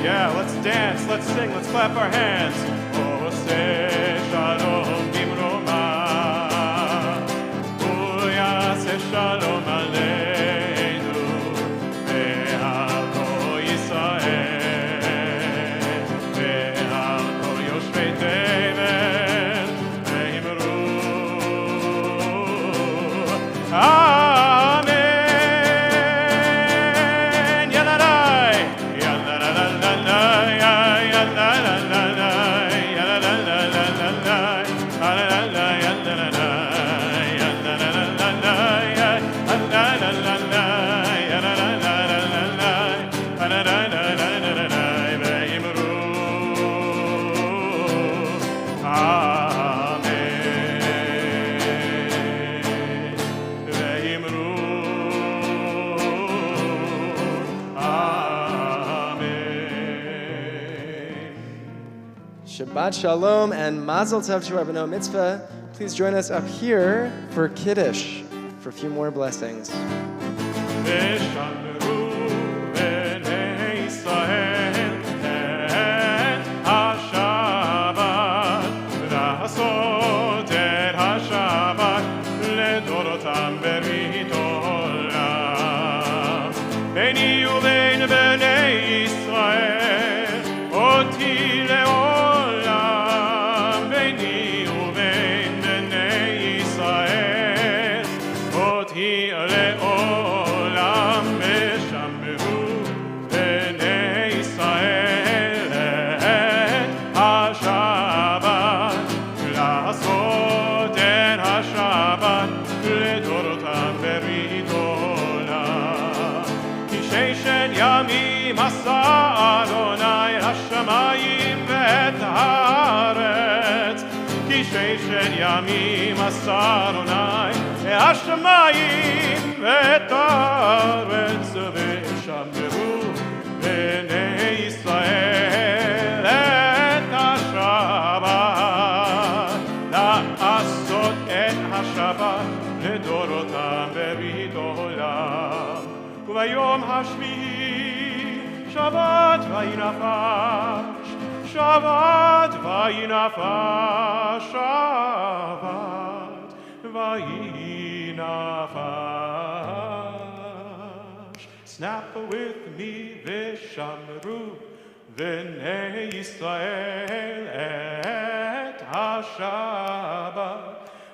Yeah, let's dance, let's sing, let's clap our hands. Oseh shalom bimroma, hu yaseh shalom aleinu, ve'al kol Yisrael, ve'al kol yoshvei tevel ve'imru. Shabbat Shalom and Mazel Tov to our B'no Mitzvah. Please join us up here for Kiddush for a few more blessings. Yamim Asaronai Hashemayim v'etaretz v'shamru b'nei Yisrael et HaShabbat la'asot et HaShabbat לדורותם ברית עולם וביום השביעי שבת וינפש Shabbat vayinafash, Shabbat vayinafash. Snap with me, v'shamru v'nei Yisrael et HaShabbat.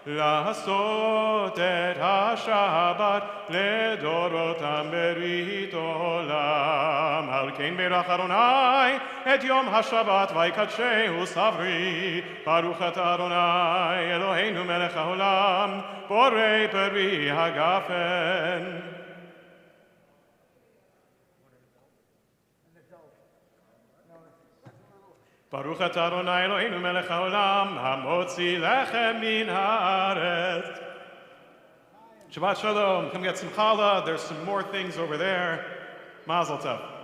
לעשות את השבת לדורותם ברית עולם. על כן ברך אדוני את יום השבת ויקדשהו סברי. ברוך אתה אדוני אלוהינו מלך העולם בורא פרי הגפן. ברוך אתה אדוני אלוהינו מלך העולם המוציא לחם מן הארץ. Shabbat Shalom. Come get some challah. There's some more things over there. Mazel Tov.